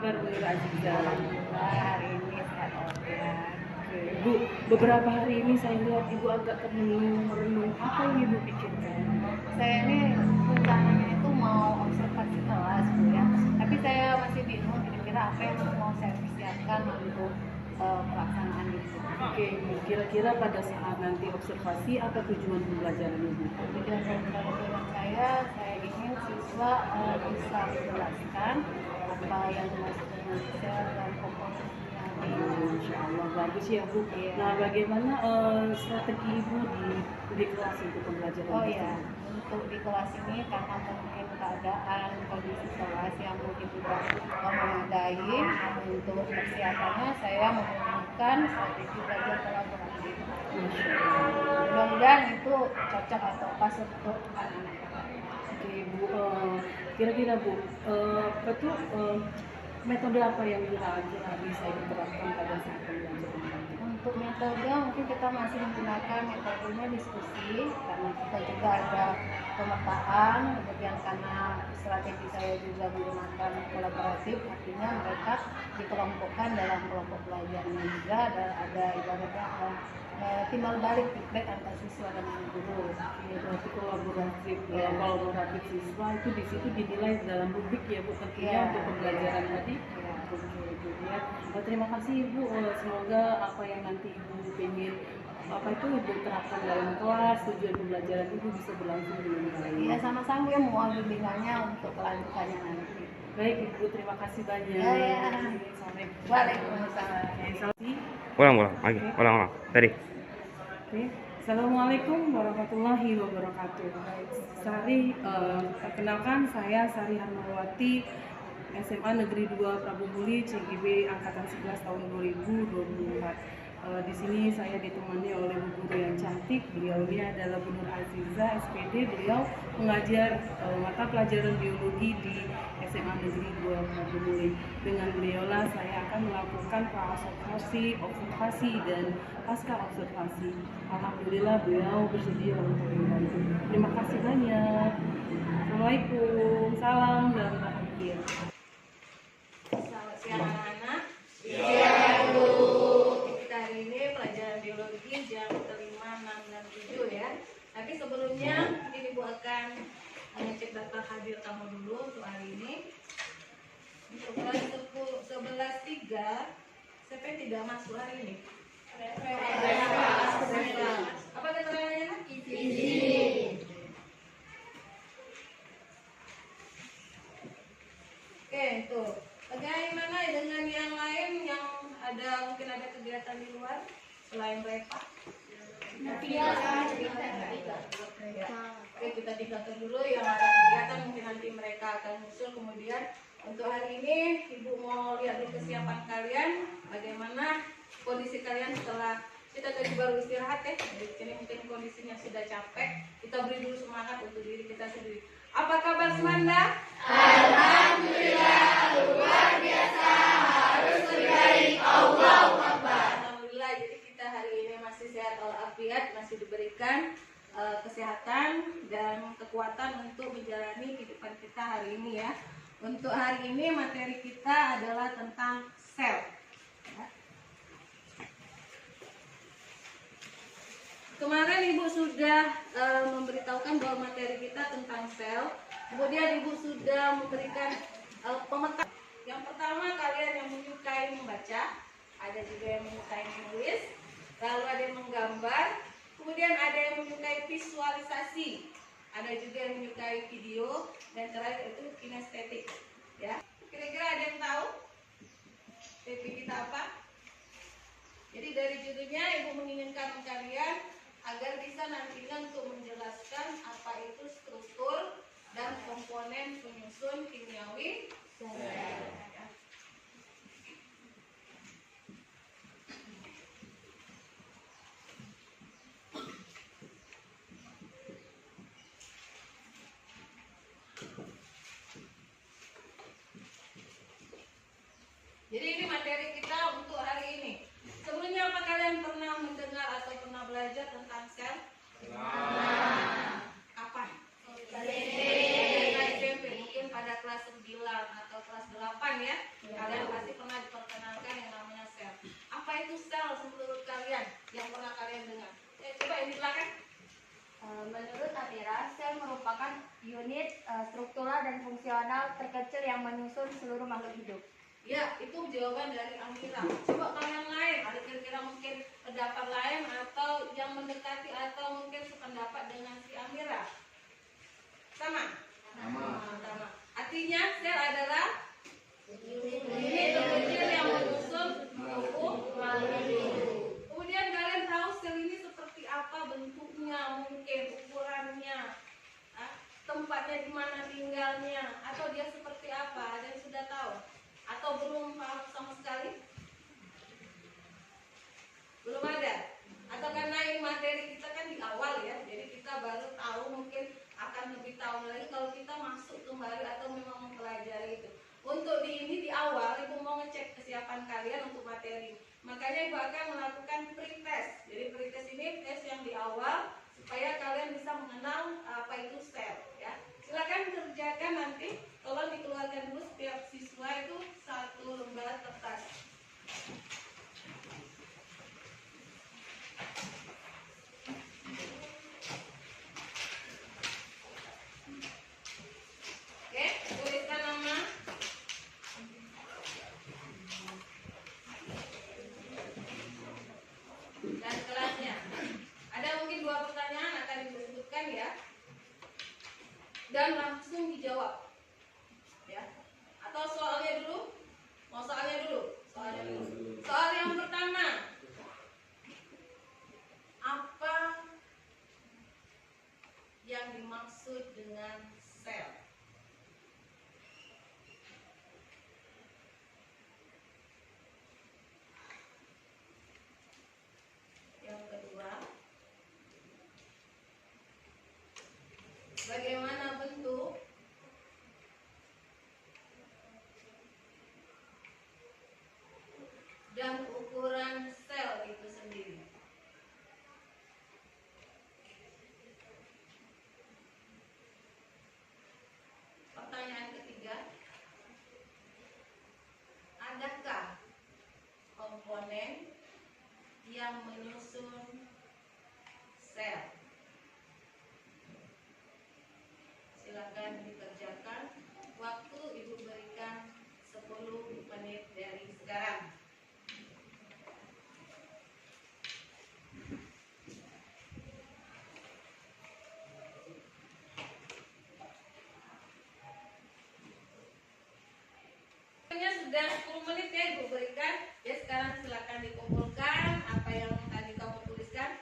kabar Bu Aziza? Hari ini sehat walafiat. Bu, beberapa hari ini saya lihat Ibu agak merenung. Apa yang Ibu pikirkan? Saya ini rencananya itu mau observasi kelas Bu ya, tapi saya masih bingung kira-kira apa yang mau saya persiapkan untuk pelaksanaan itu. Oke, Bu, kira-kira pada saat nanti observasi apa tujuan pembelajaran Ibu? Tujuan pembelajaran saya ingin siswa bisa menjelaskan apa yang dimaksud dengan sel dan komposisinya. Insya Allah bagus ya Bu. Iya. Nah, bagaimana strategi Ibu di kelas untuk pembelajaran? Oh ya, untuk di kelas ini karena mungkin keadaan kondisi kelas yang mungkin tidak memadai, untuk persiapannya saya menggunakan strategi belajar kolaboratif. Mudah-mudahan itu cocok atau pas untuk anak-anak. Oke Bu, kira-kira Bu, apa tuh metode apa yang kira-kira bisa diterapkan pada saat pembelajaran? Untuk metode mungkin kita masih menggunakan metodenya diskusi karena kita juga ada pemetaan, kemudian karena strategi saya juga menggunakan kolaboratif, artinya mereka dikelompokkan dalam kelompok belajarnya juga ada ibaratnya timbal balik feedback antar siswa dengan guru. Ya, berarti kolaboratif, kolaboratif siswa itu di situ dinilai dalam rubrik ya Bu, tentunya untuk pembelajaran tadi. Oke Bu ya. Terima kasih Ibu. Semoga apa yang nanti Ibu pengen apa itu Ibu terapkan dalam kelas, tujuan pembelajaran Ibu bisa berlangsung dengan baik. Iya, sama-sama ya, mohon bimbingannya untuk kelanjutannya nanti. Baik Ibu, terima kasih banyak. Ya. Sampai Waalaikumsalam. Ulang tadi. Oke. Assalamualaikum warahmatullahi wabarakatuh. Sari, perkenalkan saya Sari Harmawati, SMA Negeri 2 Prabu Muli, CGB Angkatan 11 tahun 2024. Di sini saya ditemani oleh Bu Guru yang cantik. Beliau ini adalah Bu Nur Aziza, SPD. Beliau mengajar mata pelajaran biologi di SMA Negeri 2 Prabu Muli. Dengan beliaulah saya akan melakukan observasi dan pasca observasi. Alhamdulillah beliau bersedia untuk membantu. Terima kasih banyak. Assalamualaikum, salam dan bahagia. Selamat siang anak-anak. Kita hari ini pelajaran biologi jam kelima, 6, dan 7 ya. Tapi sebelumnya mungkin Ibu akan ngecek daftar hadir kamu dulu untuk hari ini. Untuk kelas 11.3 siapa yang tidak masuk hari ini? Apa keterangannya? Izin. Oke, tuh. Bagaimana dengan yang lain yang mungkin ada kegiatan di luar selain Reva? Oke, kita tinggalkan dulu yang ada kegiatan, mungkin nanti mereka akan muncul. Kemudian untuk hari ini Ibu mau lihat dulu kesiapan kalian, bagaimana kondisi kalian setelah kita tadi baru istirahat ya. Jadi ini mungkin kondisinya sudah capek. Kita beri dulu semangat untuk diri kita sendiri. Apa kabar Semanda? Alhamdulillah, luar biasa, harus lebih baik. Allahu Akbar. Alhamdulillah, jadi kita hari ini masih sehat walafiat, masih diberikan kesehatan dan kekuatan untuk menjalani kehidupan kita hari ini ya. Untuk hari ini materi kita adalah tentang sel. Kemarin Ibu sudah memberitahukan bahwa materi kita tentang sel. Kemudian Ibu sudah memberikan pemetaan. Yang pertama, kalian yang menyukai membaca, ada juga yang menyukai menulis, lalu ada yang menggambar, kemudian ada yang menyukai visualisasi, ada juga yang menyukai video, dan terakhir itu kinestetik. Ya, kira-kira ada yang tahu topik kita apa? Jadi dari judulnya Ibu menginginkan kalian agar bisa nantinya untuk menjelaskan apa itu struktur dan komponen penyusun kimiawi sel. Jadi ini materi kita untuk hari ini. Sebelumnya apa kalian pernah mendengar atau pernah belajar tentang sel? Kapan? SMP, mungkin pada kelas 9 atau kelas 8 ya. kalian pasti pernah diperkenalkan yang namanya sel. Apa itu sel menurut kalian yang pernah kalian dengar? Coba ini silakan. Menurut Amira, sel merupakan unit struktural dan fungsional terkecil yang menyusun seluruh makhluk hidup. Ya, itu jawaban dari Amira. Coba kalian lain, ada kira-kira mungkin pendapat lain atau yang mendekati atau mungkin sependapat dengan si Amira? Sama? Sama. Artinya sel adalah unit terkecil yang menyusun tubuh makhluk hidup. Kemudian kalian tahu sel ini seperti apa bentuknya, mungkin ukurannya, tempatnya di mana tinggalnya, atau dia seperti apa? Ada yang sudah tahu? Atau belum paham sama sekali? Belum ada? Atau karena ini materi kita kan di awal ya, jadi kita baru tahu, mungkin akan lebih tahu lagi kalau kita masuk kembali atau memang mempelajari itu. Untuk di awal Ibu mau ngecek kesiapan kalian untuk materi. Makanya Ibu akan melakukan pretest. Jadi pretest ini tes yang di awal supaya kalian bisa mengenal apa itu sel ya. Silakan kerjakan nanti. Tolong dikeluarkan dulu setiap siswa itu satu lembar kertas. Oke, tuliskan nama. Dan kelasnya. Ada mungkin 2 pertanyaan akan disebutkan ya. Dan langsung dijawab. Ya. Atau soalnya dulu? Mau soalnya dulu? Soalnya dulu. Soal yang pertama. Apa yang dimaksud dengan sel? Yang kedua, bagaimana bentuk dan ukuran sel itu sendiri? Pertanyaan ketiga, adakah komponen yang menyusun sel? Silakan dikerjakan. Waktu Ibu berikan 10 menit dari sekarang. Sudah 10 menit ya Ibu berikan. Ya sekarang silakan dikumpulkan apa yang tadi kamu tuliskan.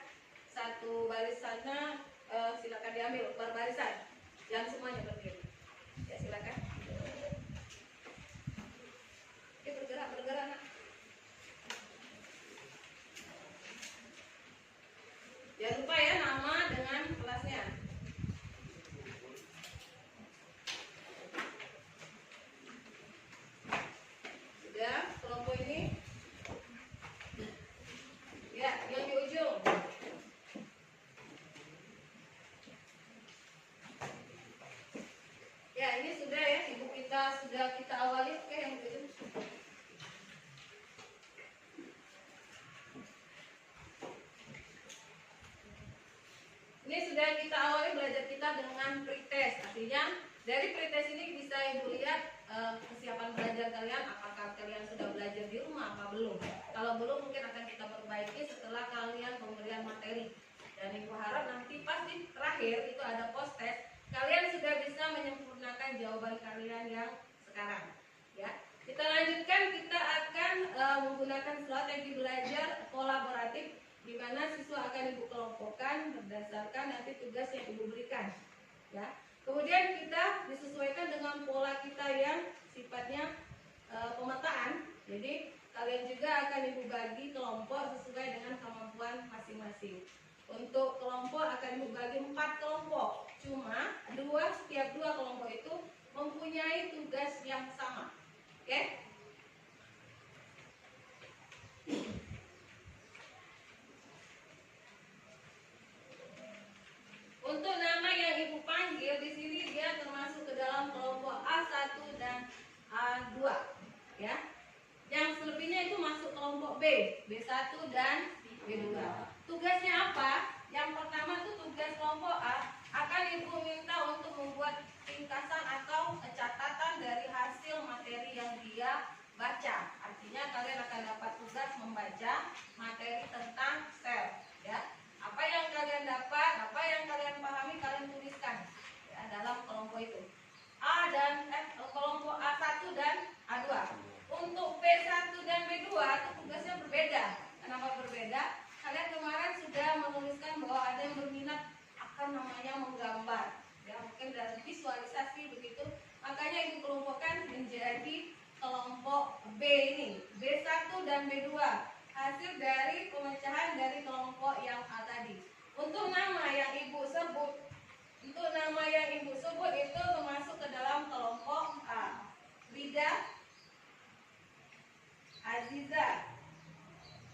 Satu barisannya silakan diambil per barisan. Yang semuanya berdiri. Ya silakan. Oke, bergerak nak. Jangan lupa ya nama dengan kelasnya. Sudah, kelompok ini. Ya, yang di ujung. Ya, ini sudah ya, Ibu sudah kita awali. Oke, yang di ujung. Ini sudah kita awali belajar kita dengan pretest. Artinya dari pretest ini bisa Ibu lihat kesiapan belajar kalian, apakah kalian sudah belajar di rumah apa belum. Kalau belum mungkin akan kita perbaiki setelah kalian pemberian materi. Dan Ibu harap nanti pas di terakhir itu ada post test, kalian sudah bisa menyempurnakan jawaban kalian yang sekarang. Ya, kita lanjutkan. Kita akan menggunakan strategi belajar kolaboratif, di mana siswa akan Ibu kelompokkan berdasarkan nanti tugas yang Ibu berikan. Ya. Kemudian kita disesuaikan dengan pola kita yang sifatnya pemetaan. Jadi kalian juga akan Ibu bagi kelompok sesuai dengan kemampuan masing-masing. Untuk kelompok akan Ibu bagi 4 kelompok. Cuma setiap dua kelompok itu mempunyai tugas yang sama. Oke? Untuk nama yang Ibu panggil di sini dia termasuk ke dalam kelompok A1 dan A2, ya. B1 dan B2. Tugasnya apa? Yang pertama tuh tugas kelompok A akan Ibu minta untuk membuat ringkasan atau catatan dari hasil materi yang dia baca. Artinya kalian akan dapat tugas membaca materi tentang sel, ya. Apa yang kalian dapat, apa yang kalian pahami, kalian tuliskan ya, dalam kelompok itu. Kelompok A1 dan A2. Untuk B1 dan B2 itu tugasnya berbeda. Kenapa berbeda? Kalian kemarin sudah menuliskan bahwa ada yang berminat akan namanya menggambar. Ya, mungkin dari visualisasi begitu. Makanya Ibu kelompokkan menjadi kelompok B ini, B1 dan B2. Hasil dari pemecahan dari kelompok yang A tadi. Untuk nama yang Ibu sebut itu termasuk ke dalam kelompok A. Rida, Aziza,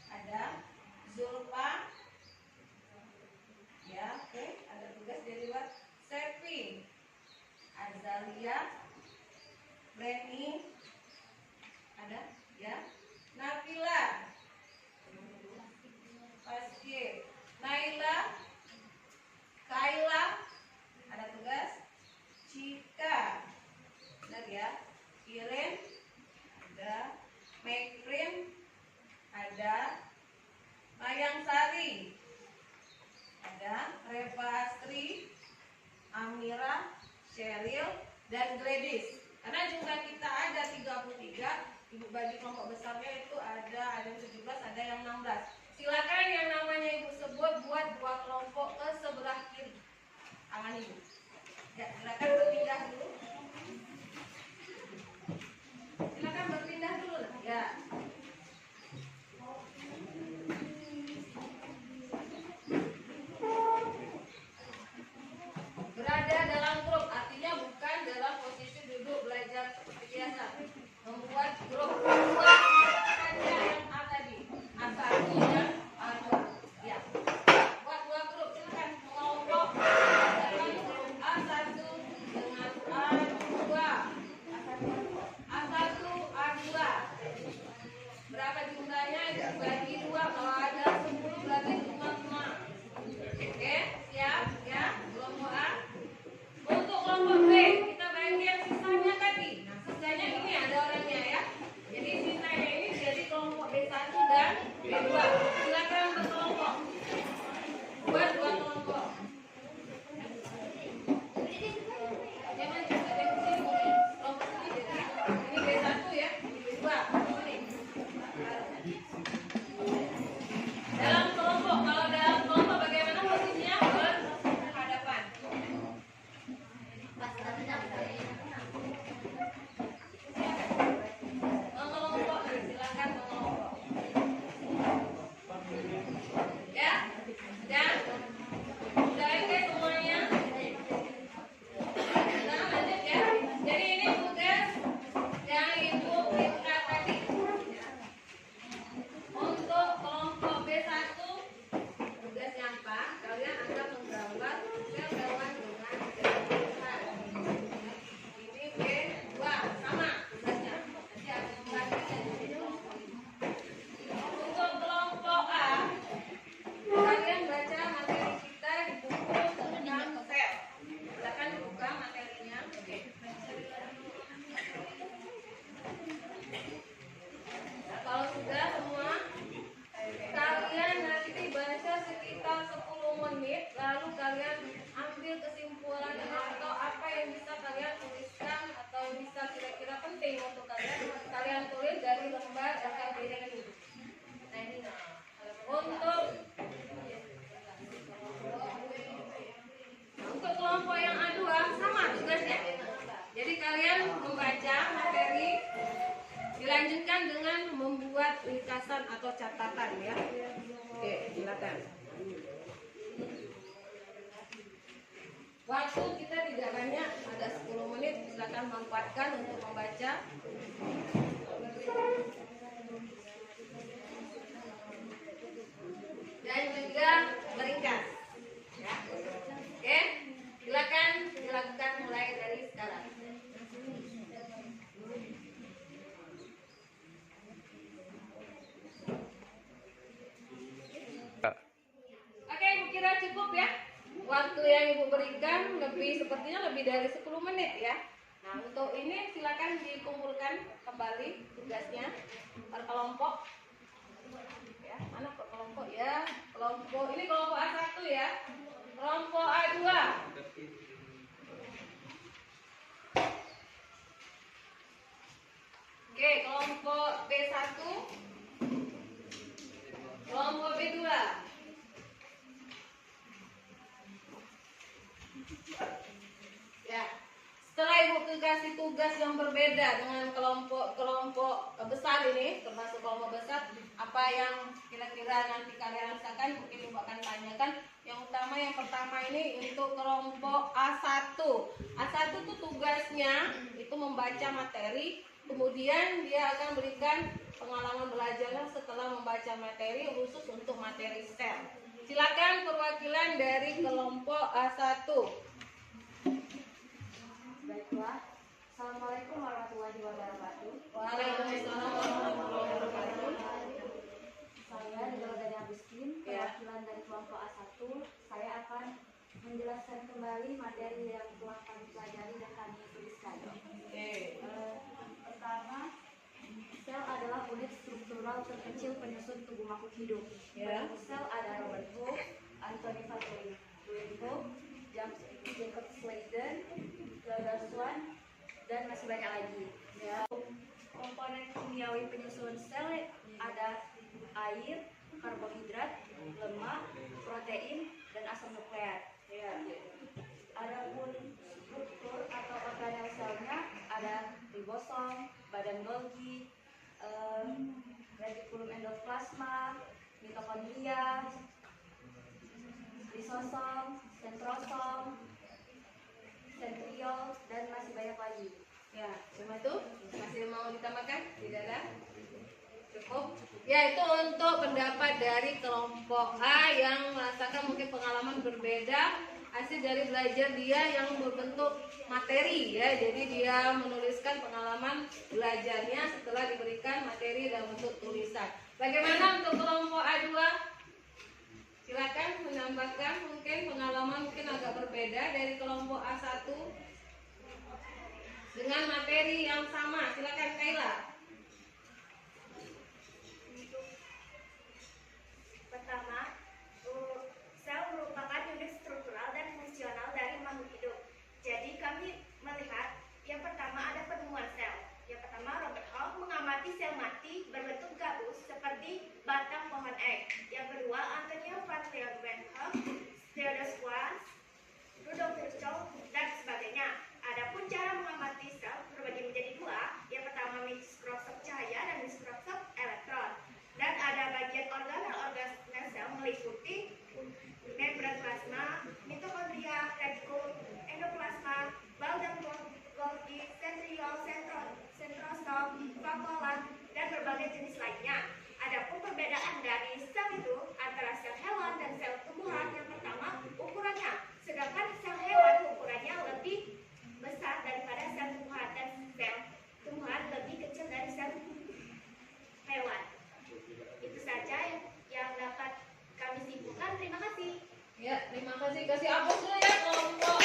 ada Zulfa, ya, oke, ada tugas dari luar. Sepi, Azalia, Reni, ada, ya, Nabila, Pasir, Naila, Kaila, ada tugas. Cika, benar ya. Iren, ada. Mekrim, ada. Mayang Sari, ada. Reva Astri, Amira, Sheryl, dan Gladys. Karena jumlah kita ada 33, Ibu bagi kelompok besarnya itu ada yang 17, ada yang 16. Silakan yang namanya Ibu sebut buat 2 kelompok ke sebelah kiri tangan Ibu. Ya, silakan berpindah dulu. Silakan berpindah dulu lah. Ya. Berada dalam grup artinya bukan dalam posisi duduk belajar seperti biasa. Membuat grup saja yang A tadi. A1 dan A2. Ya. Buat 2 grup silakan kelompok dalam grup A1 dengan A2. A1 A2. Berapa jumlahnya? Itu bagi 2. Kalau ada 10 berarti 5. Oke, siap ya. Kelompok A. Untuk kelompok B, kita bagi yang sisanya tadi. Nah, sisanya ini ada orangnya ya. Jadi sisanya ini jadi kelompok B1 dan B2. Silakan berkelompok. Buat 2 kelompok. Jangan ada yang sini boleh. Kelompok ini jadi ini B1 ya, ini B2. Dalam kelompok, kalau dalam kelompok bagaimana posisinya? Berhadapan. Mengelompok, silakan mengelompok. Ya, dan udah oke semuanya. Nah, lanjut ya. Jadi ini tugas yang Ibu minta tadi. Untuk kelompok B1, tugasnya apa? Kalian akan menggambar sel-selan dengan garis. Ini B2 sama tugasnya. Nanti ada pembagian di sini. Untuk kelompok A, kalian baca materi kita di buku tentang sel. Silakan dibuka materinya. Oke. Nah, kalau sudah semua, kalian nanti baca sekitar 10 menit, lalu kalian ambil kesimpulan atau apa yang bisa kalian tuliskan atau bisa kira-kira penting untuk kalian tulis dari lembar LKPD ini. Nah, ini untuk kelompok yang A2 sama tugasnya. Jadi kalian membaca materi, dilanjutkan dengan membuat ringkasan atau catatan ya. Oke, silakan. Waktu kita tidak banyak, ada 10 menit, silakan manfaatkan untuk membaca. Dan juga meringkas. Ya. Oke, silakan dilakukan mulai dari sekarang. yang Ibu berikan sepertinya lebih dari 10 menit ya. Nah, untuk ini silakan dikumpulkan kembali tugasnya per kelompok. Ya, mana per kelompok ya? Kelompok ini kelompok A1 ya. Kelompok A2. Oke, kelompok B1. Kelompok B2. Ya. Setelah Ibu kasih tugas yang berbeda dengan kelompok besar ini, termasuk kelompok besar, apa yang kira-kira nanti kalian rasakan, mungkin Ibu akan tanyakan. Yang utama, yang pertama ini untuk kelompok A1. A1 itu tugasnya itu membaca materi, kemudian dia akan berikan pengalaman belajarnya setelah membaca materi khusus untuk materi sel. Silakan perwakilan dari kelompok A1. Baiklah. Assalamualaikum warahmatullahi wabarakatuh. Waalaikumsalam warahmatullahi wabarakatuh. Saya Nurul Dani Agustin, perwakilan dari kelompok A1. Saya akan menjelaskan kembali materi yang telah kami pelajari dan kami tuliskan. Pertama, sel adalah unit struktural terkecil penyusun tubuh makhluk hidup. Ya. Sel ada Robert Hooke, Anthony van Leeuwenhoek, Jacob Sladen, Claude Swan, dan masih banyak lagi. Ya. Komponen kimiawi penyusun sel ada air, karbohidrat, lemak, protein, dan asam nukleat. Ya. Adapun struktur atau organel selnya ada ribosom, badan Golgi, retikulum endoplasma, mitokondria, lisosom, sentrosom, sentriol, dan masih banyak lagi. Ya, cuma itu masih mau ditambahkan? Tidak ada? Cukup? Ya, itu untuk pendapat dari kelompok A yang merasakan mungkin pengalaman berbeda hasil dari belajar dia yang berbentuk materi ya. Jadi dia menuliskan pengalaman belajarnya setelah diberikan materi dalam bentuk tulisan. Bagaimana untuk kelompok A2? Silakan menambahkan mungkin pengalaman mungkin agak berbeda dari kelompok A1 dengan materi yang sama. Silakan Kayla. Pertama, sel merupakan unit struktural dan fungsional dari makhluk hidup. Jadi kami melihat yang pertama ada penemuan sel. Yang pertama, Robert Hooke mengamati sel mati berbentuk gabus seperti batang pohon ek. Yang kedua, Anthony van Leeuwenhoek, Theodor Schwann, Rudolf Virchow, dan sebagainya. Adapun cara mengamati sel terbagi menjadi dua. Yang pertama mikroskop cahaya dan mikroskop elektron. Dan ada bagian organel sel meliputi membran plasma, mitokondria, retikulum endoplasma, bal dan Golgi, sentriol, sentrosom, vakuolat, dan berbagai jenis lainnya. Adapun perbedaan dari sel itu antara sel hewan dan sel tumbuhan, yang pertama ukurannya, sedangkan sel hewan ukurannya lebih besar daripada sel tumbuhan dan sel tumbuhan lebih kecil dari sel hewan. Itu saja yang dapat kami simpulkan. Terima kasih. Ya, terima kasih. Kasih aplaus dulu ya kelompok.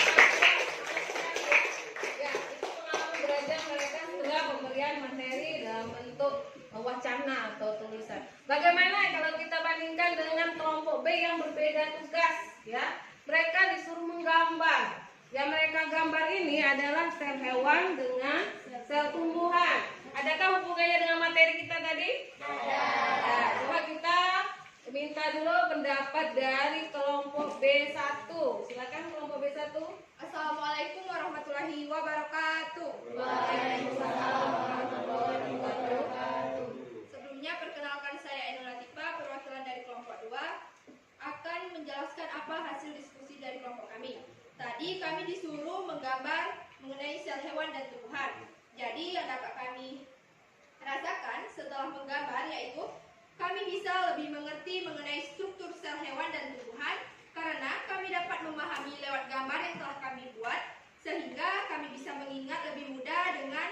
Ya, itu pengalaman belajar mereka setelah pemberian materi dalam bentuk wacana atau tulisan. Bagaimana kalau kita bandingkan dengan kelompok B yang berbeda tugas? Ya, mereka disuruh menggambar. Yang mereka gambar ini adalah sel hewan dengan sel tumbuhan. Adakah hubungannya dengan materi kita tadi? Ada. Nah, coba kita minta dulu pendapat dari kelompok B1. Silakan kelompok B1. Assalamualaikum warahmatullahi wabarakatuh. Waalaikumsalam warahmatullahi wabarakatuh. Sebelumnya perkenalkan saya Ainul Latifah, perwakilan dari kelompok 2, akan menjelaskan apa hasil diskusi dari kelompok kami. Tadi kami disuruh menggambar mengenai sel hewan dan tumbuhan. Jadi yang dapat kami rasakan setelah menggambar yaitu kami bisa lebih mengerti mengenai struktur sel hewan dan tumbuhan karena kami dapat memahami lewat gambar yang telah kami buat sehingga kami bisa mengingat lebih mudah dengan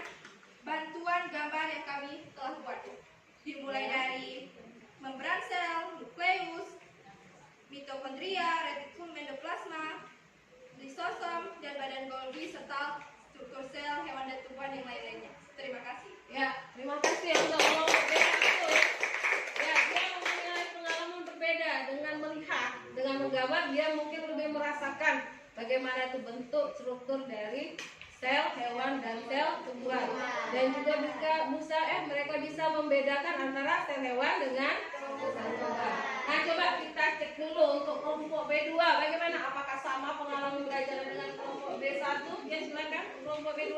bantuan gambar yang kami telah buat. Dimulai dari membran sel, nukleus, mitokondria, retikulum endoplasma, lisosom, dan badan Golgi serta struktur sel hewan dan tumbuhan yang lain-lainnya. Terima kasih. Ya, terima kasih yang sudah kelompok B1. Ya, dia mempunyai pengalaman berbeda dengan melihat, dengan menggambar dia mungkin lebih merasakan bagaimana itu bentuk struktur dari sel hewan dan sel tumbuhan. Dan juga mereka bisa membedakan antara sel hewan dengan sel tumbuhan. Nah, coba kita cek dulu untuk kelompok B2 bagaimana, apakah sama pengalaman belajar dengan kelompok B1? Ya, silakan kelompok B2.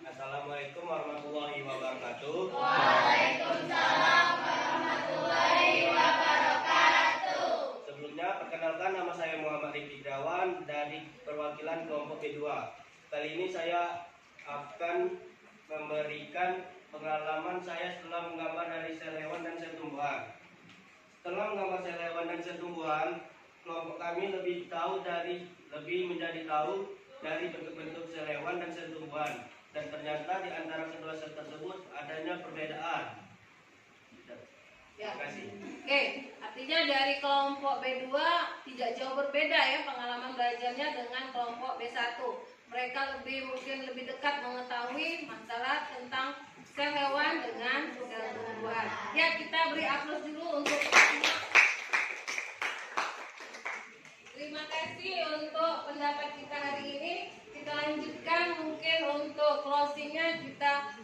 Assalamualaikum warahmatullahi wabarakatuh. Waalaikumsalam warahmatullahi wabarakatuh. Sebelumnya perkenalkan, nama saya Muhammad Rifki Dawan dari perwakilan kelompok B2. Kali ini saya akan memberikan pengalaman saya setelah menggambar dari sel hewan dan sel tumbuhan. Setelah menggambar sel hewan dan sel tumbuhan, kelompok kami lebih menjadi tahu dari bentuk-bentuk sel hewan dan sel tumbuhan. Dan ternyata di antara kedua sel tersebut adanya perbedaan. Ya. Terima kasih. Oke, artinya dari kelompok B2 tidak jauh berbeda ya pengalaman belajarnya dengan kelompok B1. Mereka mungkin lebih dekat mengetahui masalah tentang sel hewan dengan sel tumbuhan. Ya, kita beri aplaus dulu untuk terima kasih untuk pendapat kita hari ini. Kita lanjutkan mungkin untuk closingnya kita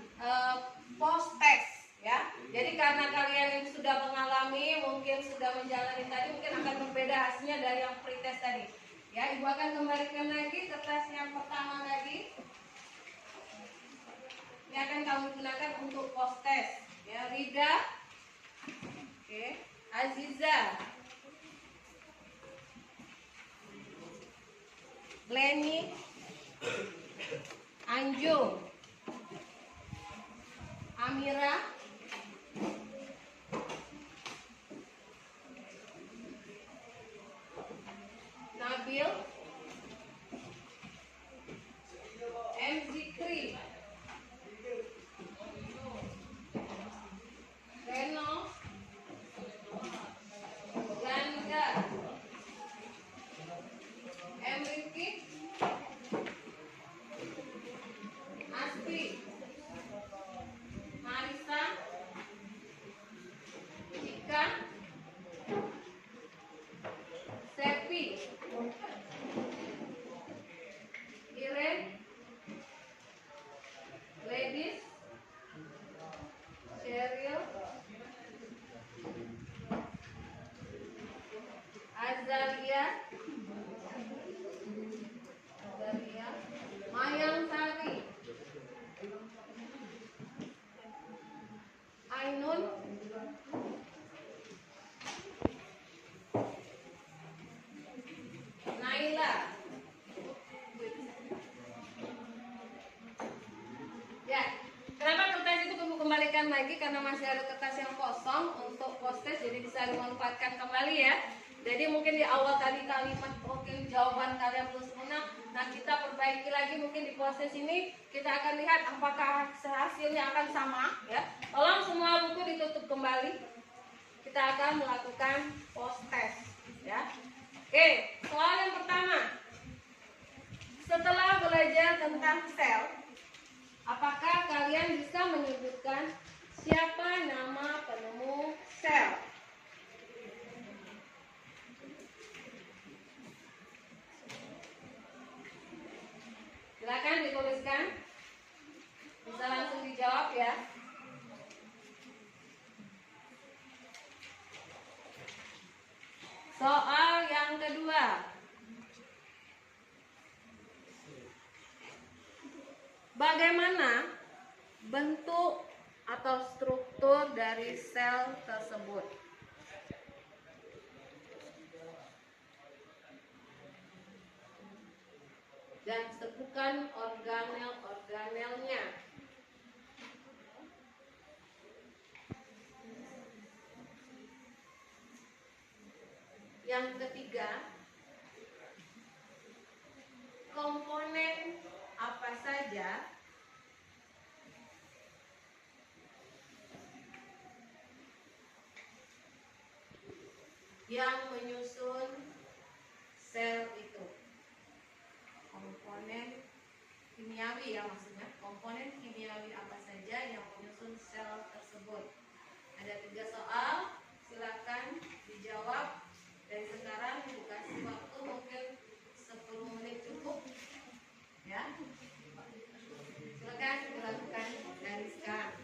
post test ya. Jadi karena kalian yang sudah mengalami, mungkin sudah menjalani tadi, mungkin akan berbeda hasilnya dari yang pre test tadi. Ya, Ibu akan kembalikan lagi kertas yang pertama lagi. Ini akan kamu gunakan untuk post test. Ya, Rida, oke, Aziza, Glenny, Anjung, Amira, Nabil, M. Zikri, Reno, Ganda, M. Rifki, Aspi, Marisa, Ika, Sepi, Iren, Gladys, Cheryl, Azalia, Mayang Sari, Ainun, Naila. Ya, kenapa kertas itu kamu kembalikan lagi? Karena masih ada kertas yang kosong untuk post test, jadi bisa dimanfaatkan kembali ya. Jadi mungkin di awal tadi kalimat mungkin jawaban kalian belum sempurna. Nah, kita perbaiki lagi mungkin di proses ini. Kita akan lihat apakah hasilnya akan sama ya. Tolong semua buku ditutup kembali. Kita akan melakukan post test ya. Oke, soal yang pertama. Setelah belajar tentang sel, apakah kalian bisa menyebutkan siapa nama penemu sel? Silakan dituliskan. Bisa langsung dijawab ya. Soal yang kedua. Bagaimana bentuk atau struktur dari sel tersebut? Dan sebutkan organel-organelnya. Yang ketiga, komponen apa saja yang menyusun sel itu. komponen kimiawi apa saja yang menyusun sel tersebut. Ada 3 soal, silakan dijawab. Dan sekarang dikasih waktu mungkin 10 menit cukup, ya. Silakan dilakukan dari sekarang.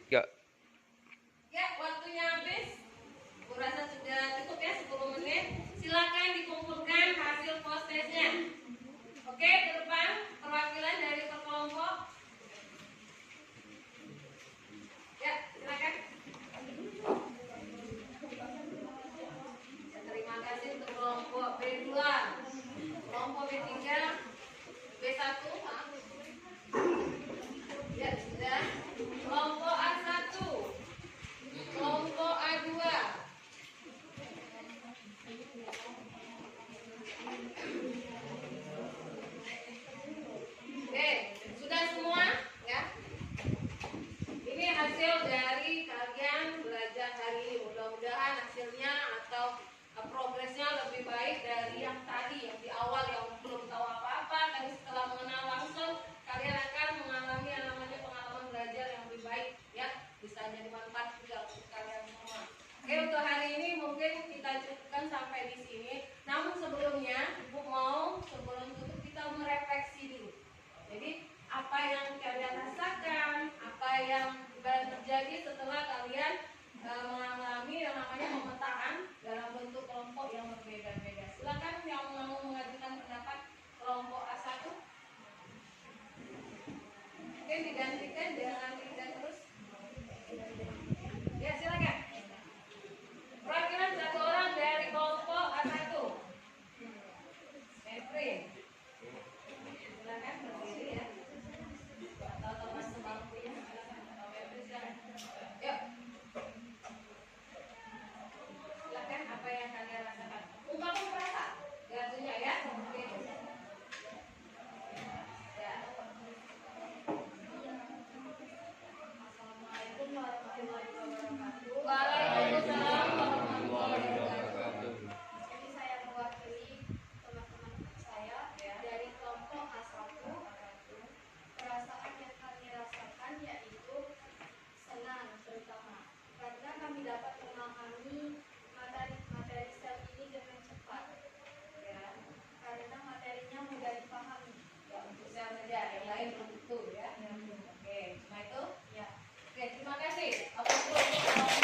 Ya. Ya, waktunya habis. Kurasa sudah cukup ya 10 menit. Silakan dikumpulkan hasil postesnya. Oke, ke depan perwakilan dari per kelompok. Ya, silakan. Ya, terima kasih untuk kelompok B2, kelompok B3, B1, ya sudah. Kelompok A1, kelompok A2. Oke, sudah semua ya. Ini hasil dari kalian belajar hari ini. Mudah-mudahan hasilnya atau progresnya lebih baik dari yang tadi, yang di awal yang belum tahu apa-apa. Tapi setelah mengenal langsung, kalian akan mengalami yang namanya pengalaman belajar yang lebih baik ya. Bisa jadi manfaat juga untuk kalian semua. Oke, untuk hari ini mungkin kita cukupkan sampai di sini. Namun sebelumnya, Ibu mau sebelum tutup kita merefleksi dulu. Jadi apa yang kalian rasakan, apa yang terjadi setelah kalian mengalami yang namanya pemetaan dalam bentuk kelompok yang berbeda-beda. Silakan yang mau mengajukan pendapat kelompok A1. Mungkin digantikan, jangan tidak terus. Ya, silakan. Perwakilan 1 orang dari kelompok A1. Efrin. Silakan berdiri ya. Atau teman sebangkunya. Silakan. Efrin, silakan. Yuk. Silakan apa yang kalian rasakan. Ungkapkan perasaan. Gatunya ya. Oke. Ya. Assalamualaikum warahmatullahi wabarakatuh. Waalaikumsalam warahmatullahi wabarakatuh. Jadi saya mewakili teman-teman saya dari kelompok A1. Perasaan yang kami rasakan yaitu senang terutama karena kami dapat memahami materi sel ini dengan cepat, ya, karena materinya mudah dipahami. Ya, untuk saya saja, yang lain belum tentu ya. Oke, cuma itu? Ya. Oke, terima kasih. Aplaus dulu untuk kelompok.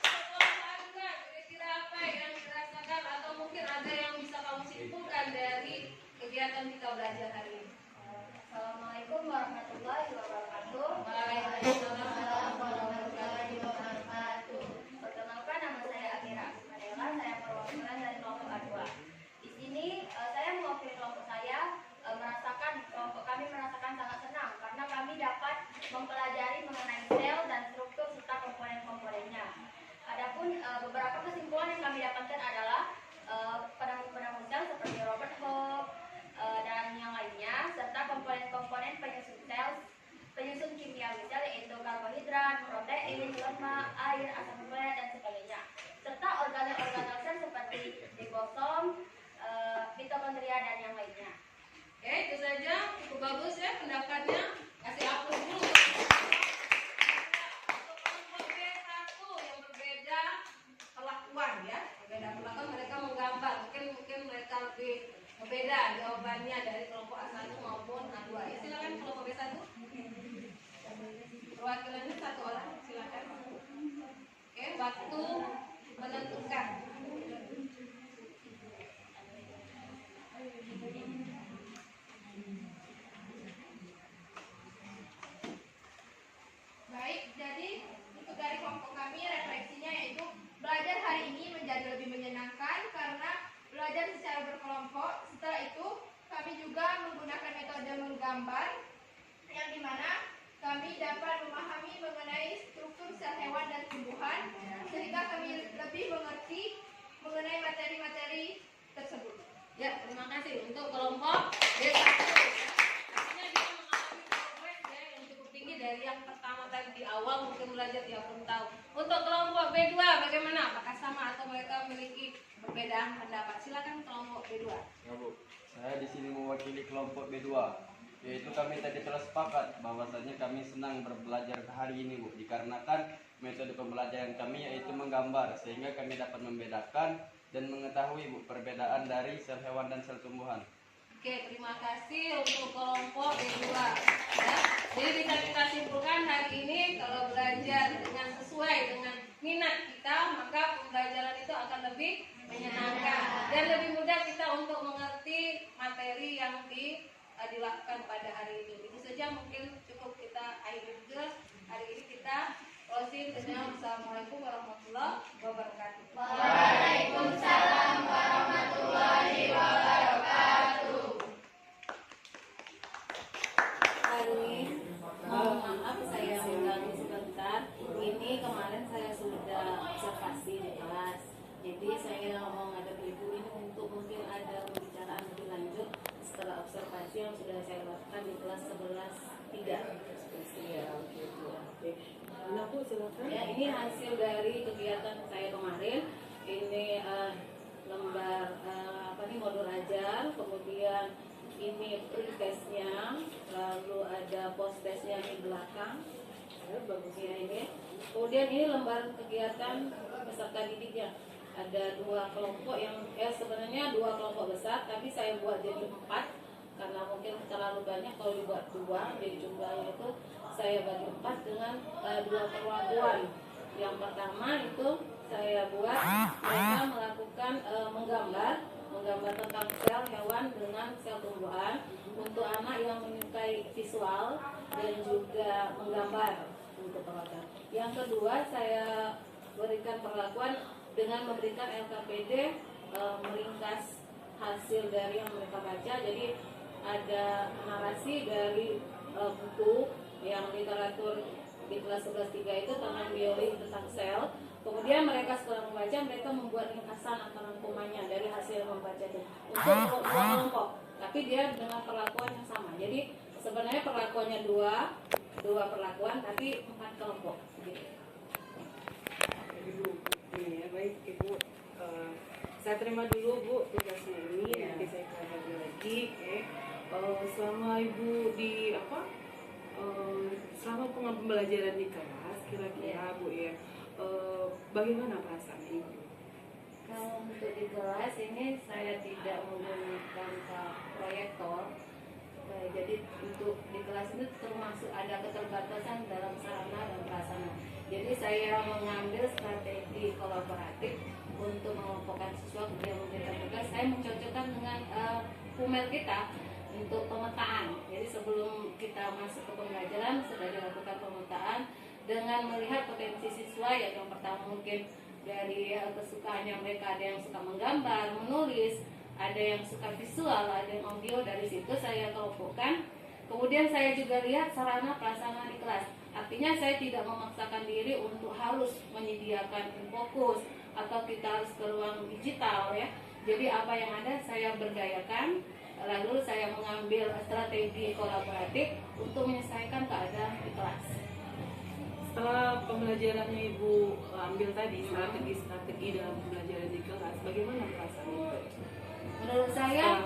Kelompok A2, kira-kira apa yang dirasakan atau mungkin ada yang bisa kamu simpulkan dari kegiatan kita belajar hari ini? Assalamualaikum warahmatullahi wabarakatuh. Waalaikumsalam warahmatullahi wabarakatuh. Perkenalkan, nama saya Akira Asmadela. Saya perwakilan dari kelompok A2. Di sini saya mewakili kelompok saya kelompok kami merasakan sangat senang karena kami dapat mempelajari mengenai sel dan struktur serta komponen-komponennya. Adapun beberapa kesimpulan yang kami dapatkan adalah penemu-penemu sel seperti Robert Hooke dan yang lainnya, serta komponen-komponen penyusun kimiawi sel yaitu karbohidrat, protein, lemak, air, asam nukleat dan sebagainya, serta organel-organel sel seperti ribosom, mitokondria dan yang lainnya. Oke, itu saja. Cukup bagus ya pendapatnya. Kasih aplaus dulu. Untuk kelompok B1 yang berbeda perlakuan ya. Berbeda perlakuan, mereka menggambar. Mungkin mereka lebih berbeda jawabannya dari kelompok A1 maupun A2. Ya, silakan kelompok B1. Perwakilannya 1 orang, silakan. Oke, waktu menentukan. Baik, jadi untuk dari kelompok kami refleksinya yaitu belajar hari ini menjadi lebih menyenangkan karena belajar secara berkelompok. Setelah itu kami juga menggunakan metode menggambar yang dimana kami dapat memahami mengenai struktur sel hewan dan tumbuhan sehingga kami lebih mengerti mengenai materi-materi tersebut. Ya, terima kasih untuk kelompok B1. Artinya dia mengalami progres ya yang cukup tinggi dari yang pertama tadi di awal mungkin belajar dia belum tahu. Untuk kelompok B2 bagaimana? Apakah sama atau mereka memiliki perbedaan pendapat? Silakan kelompok B2. Ya, Bu. Saya di sini mewakili kelompok B2, yaitu kami tadi telah sepakat bahwasanya kami senang berbelajar hari ini, Bu, dikarenakan metode pembelajaran kami yaitu menggambar, sehingga kami dapat membedakan dan mengetahui, Bu, perbedaan dari sel hewan dan sel tumbuhan. Oke, terima kasih untuk kelompok B2. Ya. Jadi bisa kita simpulkan hari ini kalau belajar dengan sesuai dengan minat kita, maka pembelajaran itu akan lebih menyenangkan dan lebih mudah kita untuk mengerti materi yang dilakukan pada hari ini. Itu saja mungkin cukup kita akhiri juga. Hari ini kita closing dengan Assalamualaikum warahmatullahi wabarakatuh. Waalaikumsalam warahmatullahi wabarakatuh. Mohon maaf saya mengganggu sebentar. Ini kemarin saya sudah observasi di kelas. Jadi saya mau ngadep ibu ini untuk mungkin ada pembicaraan lebih lanjut setelah observasi yang sudah saya lakukan di kelas 11-3. Ya, gitu. Bu, silakan. Ya, ini hasil dari kegiatan saya kemarin. Ini lembar modul ajar, kemudian ini pre-testnya, lalu ada post-testnya di belakang. Bagus ya ini. Kemudian ini lembar kegiatan peserta didiknya. Ada 2 kelompok yang sebenarnya 2 kelompok besar, tapi saya buat jadi 4 karena mungkin terlalu banyak kalau dibuat 2. Jadi jumlahnya itu saya bagi 4 dengan 2 perlakuan. Yang pertama itu saya buat mereka melakukan menggambar tentang sel hewan dengan sel tumbuhan untuk anak yang menyukai visual dan juga menggambar untuk peralatan. Yang kedua saya berikan perlakuan dengan memberikan LKPD meringkas hasil dari yang mereka baca. Jadi ada narasi dari buku yang literatur di kelas 11-3 itu tentang biologi tentang sel. Kemudian mereka setelah membaca, mereka membuat ringkasan atau rangkumannya dari hasil membaca itu untuk kelompok. Tapi dia dengan perlakuan yang sama. Jadi sebenarnya perlakuannya dua perlakuan, tapi 4 kelompok. Gitu. Ibu, ini ya, baik Ibu. Saya terima dulu Bu tugasnya ini, nanti saya kabarin lagi. Selama Ibu di selama pembelajaran di kelas, kira-kira Bu ya, bagaimana perasaan Ibu? Kalau untuk di kelas ini saya tidak menggunakan proyektor. Jadi untuk di kelas itu termasuk ada keterbatasan dalam sarana dan prasarana. Jadi saya mengambil strategi kolaboratif untuk mengelompokkan siswa kemudian memberikan tugas. Saya mencocokkan dengan Pumel kita untuk pemetaan. Jadi sebelum kita masuk ke pembelajaran sudah dilakukan pemetaan dengan melihat potensi siswa. Yang pertama mungkin dari kesukaannya mereka, ada yang suka menggambar, menulis, ada yang suka visual, ada yang audio. Dari situ saya kelompokkan. Kemudian saya juga lihat sarana prasarana di kelas. Artinya saya tidak memaksakan diri untuk harus menyediakan infokus atau kita harus ke ruang digital ya. Jadi apa yang ada saya berdayakan, lalu saya mengambil strategi kolaboratif untuk menyelesaikan keadaan di kelas. Setelah pembelajarannya Ibu ambil tadi strategi dalam pembelajaran di kelas, bagaimana perasaan Ibu? Menurut saya,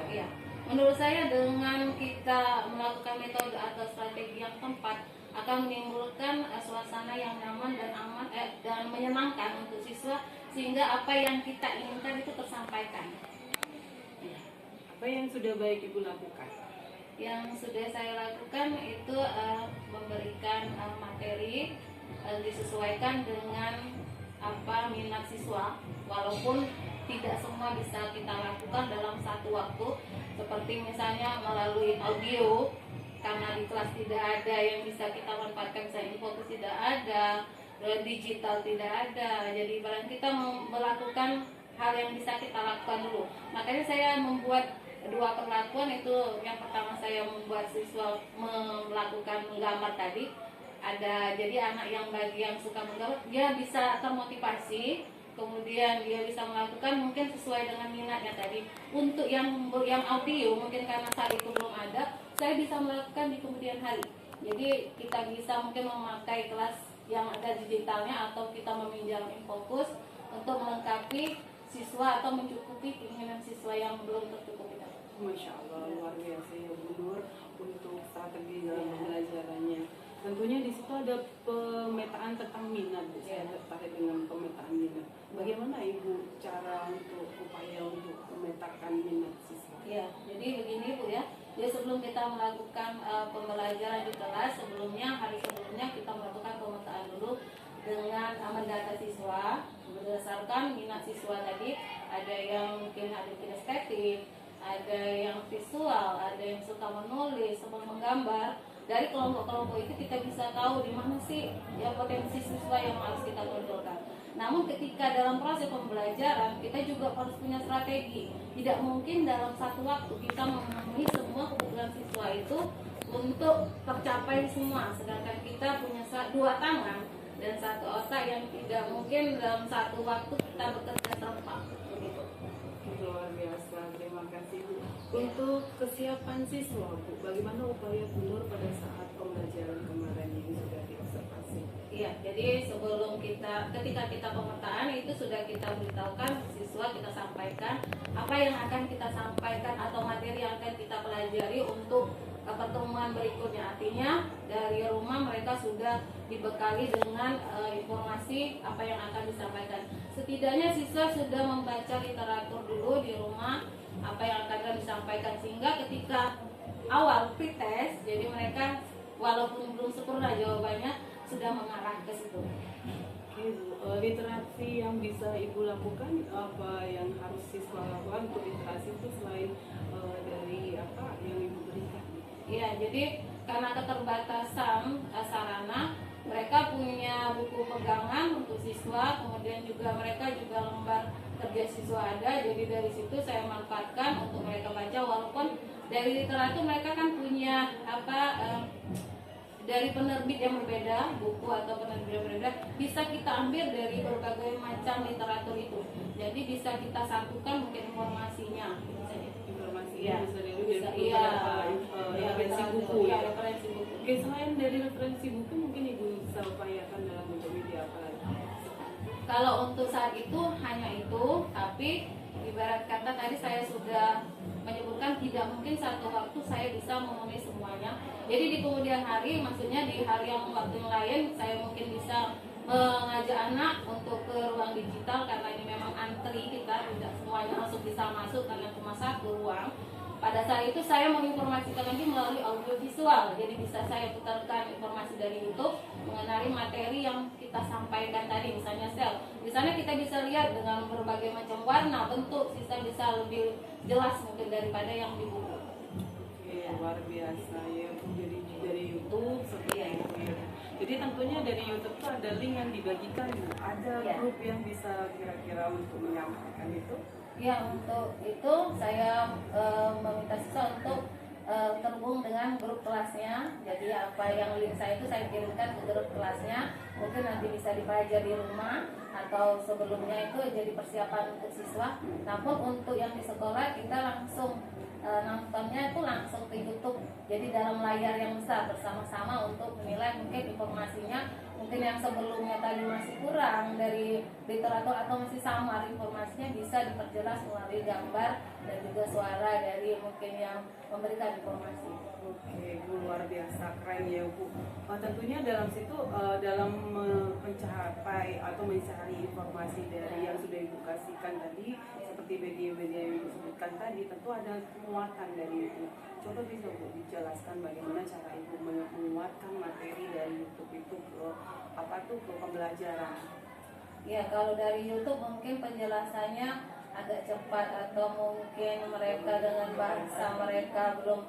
ya, menurut saya dengan kita melakukan metode atau strategi yang tepat akan menimbulkan suasana yang nyaman dan aman dan menyenangkan untuk siswa sehingga apa yang kita inginkan itu tersampaikan. Apa yang sudah baik Ibu lakukan? Yang sudah saya lakukan itu memberikan materi disesuaikan dengan apa minat siswa, walaupun tidak semua bisa kita lakukan dalam satu waktu, seperti misalnya melalui audio karena di kelas tidak ada yang bisa kita manfaatkan, misalnya fokus tidak ada, digital tidak ada, jadi barang kita melakukan hal yang bisa kita lakukan dulu. Makanya saya membuat 2 perlakuan itu. Yang pertama saya membuat siswa melakukan menggambar tadi. Ada jadi anak yang bagi yang suka menggambar dia bisa termotivasi, kemudian dia bisa melakukan mungkin sesuai dengan minatnya tadi. Untuk yang audio mungkin karena saat itu belum ada, saya bisa melakukan di kemudian hari. Jadi kita bisa mungkin memakai kelas yang ada digitalnya atau kita meminjam Infokus untuk melengkapi siswa atau mencukupi keinginan siswa yang belum tercukupi. Masya Allah, luar biasa ya Bu Nur untuk strategi dalam pembelajarannya. Tentunya di situ ada pemetaan tentang minat, Bu. Saya tertarik dengan pemetaan minat. Bagaimana Ibu cara untuk upaya untuk memetakan minat siswa? Ya, jadi begini Bu ya. Jadi sebelum kita melakukan pembelajaran di kelas, hari sebelumnya kita melakukan pemetaan dulu dengan mendata siswa berdasarkan minat siswa tadi. Ada yang mungkin ada kinestetik, ada yang visual, ada yang suka menulis, suka menggambar. Dari kelompok-kelompok itu kita bisa tahu di mana sih ya potensi siswa yang harus kita tonjolkan. Namun ketika dalam proses pembelajaran kita juga harus punya strategi. Tidak mungkin dalam satu waktu kita memenuhi semua kebutuhan siswa itu untuk tercapai semua. Sedangkan kita punya dua tangan dan satu otak yang tidak mungkin dalam satu waktu kita bekerja serempak. Begitu. Luar biasa, terima kasih Bu. Untuk kesiapan siswa Bu, bagaimana upaya Bu Nur pada saat pembelajaran kemarin yang sudah diobservasi? Iya, jadi ketika kita pemetaan itu sudah kita beritahukan siswa, kita sampaikan apa yang akan kita sampaikan atau materi yang akan kita pelajari untuk pertemuan berikutnya. Artinya dari rumah mereka sudah dibekali dengan informasi apa yang akan disampaikan. Setidaknya siswa sudah membaca literatur dulu di rumah apa yang akan disampaikan, sehingga ketika awal pretest jadi mereka walaupun belum sempurna jawabannya sudah mengarah ke situ. Oke Bu, literasi yang bisa Ibu lakukan, apa yang harus siswa lakukan untuk literasi itu selain dari apa yang Ibu berikan? Iya, jadi karena keterbatasan sarana, mereka punya buku pegangan untuk siswa, kemudian juga mereka juga lembar kerja siswa ada. Jadi dari situ saya manfaatkan untuk mereka baca, walaupun dari literatur mereka kan punya dari penerbit yang berbeda, buku atau penerbit yang berbeda, bisa kita ambil dari berbagai macam literatur itu. Jadi bisa kita satukan mungkin informasinya. Informasinya bisa dari referensi referensi buku ya. referensi buku. Oke, selain dari referensi buku, mungkin Ibu bisa upayakan dalam bentuk media apa lagi? Kalau untuk saat itu hanya itu, tapi ibarat kata tadi saya sudah menyebutkan tidak mungkin satu waktu saya bisa memenuhi semuanya. Jadi di kemudian hari, maksudnya di hari yang waktu yang lain, saya mungkin bisa mengajak anak untuk ke ruang digital karena ini memang antri, kita tidak semuanya langsung bisa masuk karena cuma satu ruang. Pada saat itu saya menginformasikan lagi melalui audio visual, jadi bisa saya putarkan informasi dari YouTube mengenai materi yang kita sampaikan tadi, misalnya sel. Di sana kita bisa lihat dengan berbagai macam warna, bentuk, sisa bisa lebih jelas mungkin daripada yang di buku. Oke, luar biasa ya Bu. Jadi dari YouTube seperti itu ya. Jadi tentunya dari YouTube itu ada link yang dibagikan, ada grup yang bisa kira-kira untuk menyampaikan itu. Ya, untuk itu saya meminta siswa untuk terhubung dengan grup kelasnya. Jadi apa yang link saya itu saya kirimkan ke grup kelasnya. Mungkin nanti bisa dipelajari di rumah atau sebelumnya itu jadi persiapan untuk siswa. Namun untuk yang di sekolah kita langsung nontonnya itu langsung ke YouTube. Jadi dalam layar yang besar bersama-sama untuk menilai mungkin informasinya. Mungkin yang sebelumnya tadi masih kurang dari literatur atau masih samar informasinya bisa diperjelas melalui gambar dan juga suara dari mungkin yang memberikan informasi. Oke Bu, luar biasa, keren ya Bu. Tentunya dalam situ dalam mencapai atau mencari informasi dari yang sudah Ibu kasihkan tadi, seperti media-media yang disebutkan tadi, tentu ada penguatan dari itu. Coba bisa Bu dijelaskan bagaimana cara Ibu menguatkan materi dari YouTube itu ke pembelajaran? Ya, kalau dari YouTube mungkin penjelasannya agak cepat atau mungkin mereka dengan bahasa mereka belum.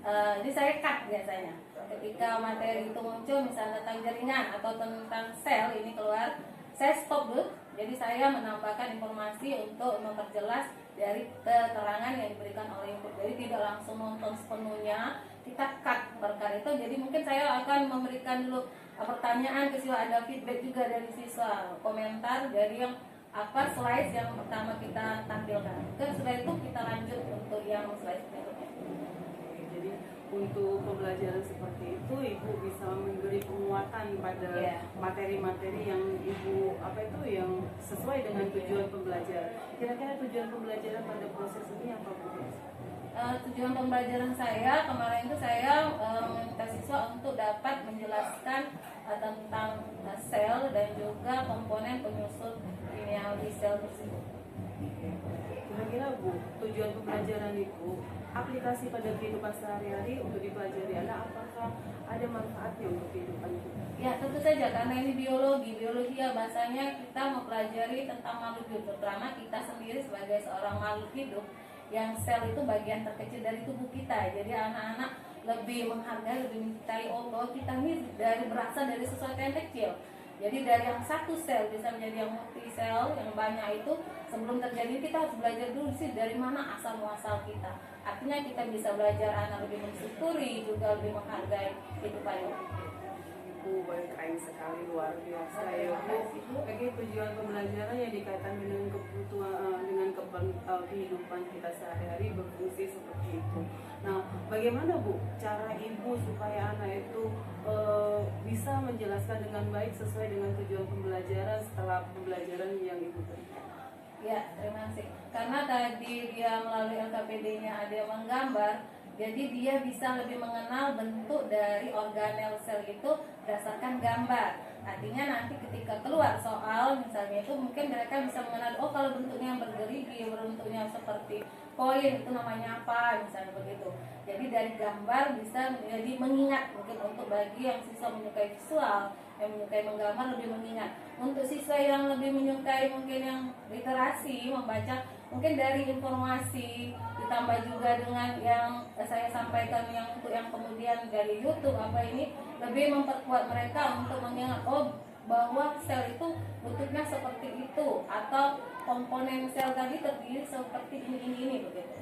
Jadi saya cut biasanya. Ketika materi itu muncul misalnya tentang jaringan atau tentang sel ini keluar, saya stop dulu. Jadi saya menambahkan informasi untuk memperjelas dari keterangan yang diberikan oleh input. Jadi tidak langsung nonton sepenuhnya, kita cut perkara itu. Jadi mungkin saya akan memberikan dulu pertanyaan ke siswa, ada feedback juga dari siswa, komentar dari yang slide yang pertama kita tampilkan. Setelah itu kita lanjut untuk yang slide berikutnya. Jadi untuk pembelajaran seperti itu Ibu bisa memberi penguatan pada materi-materi yang Ibu yang sesuai dengan tujuan pembelajaran. Kira-kira tujuan pembelajaran pada proses ini apa Bu? tujuan pembelajaran saya kemarin itu saya meminta siswa untuk dapat menjelaskan tentang sel dan juga komponen penyusun kimiawi sel tersebut. Kira-kira Bu, tujuan pembelajaran itu aplikasi pada kehidupan sehari-hari untuk dipelajari anak, apakah ada manfaatnya untuk kehidupan kita? Ya tentu saja karena ini biologi ya bahasanya kita mempelajari tentang makhluk hidup, terutama kita sendiri sebagai seorang makhluk hidup yang sel itu bagian terkecil dari tubuh kita. Jadi anak-anak lebih menghargai, lebih mencintai bahwa kita ini berasal dari sesuatu yang kecil. Jadi dari yang satu sel bisa menjadi yang multi sel yang banyak itu, sebelum terjadi kita harus belajar dulu sih dari mana asal muasal kita. Artinya kita bisa belajar anak lebih mensyukuri, juga lebih menghargai kehidupan hidup. Keren sekali, luar biasa ya Bu. Bagi tujuan pembelajaran yang dikaitkan dengan kebutuhan kehidupan kita sehari-hari berfungsi seperti itu. Nah, bagaimana Bu cara Ibu supaya anak itu bisa menjelaskan dengan baik sesuai dengan tujuan pembelajaran setelah pembelajaran yang Ibu berikan? Ya, terima kasih. Karena tadi dia melalui LKPD-nya ada yang menggambar, jadi dia bisa lebih mengenal bentuk dari organel sel itu berdasarkan gambar. Artinya nanti ketika keluar soal misalnya itu mungkin mereka bisa mengenal, oh kalau bentuknya yang bergerigi, bentuknya seperti koin itu namanya apa, misalnya begitu. Jadi dari gambar bisa menjadi mengingat, mungkin untuk bagi yang siswa menyukai visual, yang menyukai menggambar lebih mengingat. Untuk siswa yang lebih menyukai mungkin yang literasi, membaca, mungkin dari informasi ditambah juga dengan yang saya sampaikan yang untuk yang kemudian dari YouTube apa ini lebih memperkuat mereka untuk mengingat, oh bahwa sel itu bentuknya seperti itu atau komponen sel tadi terdiri seperti ini begitu.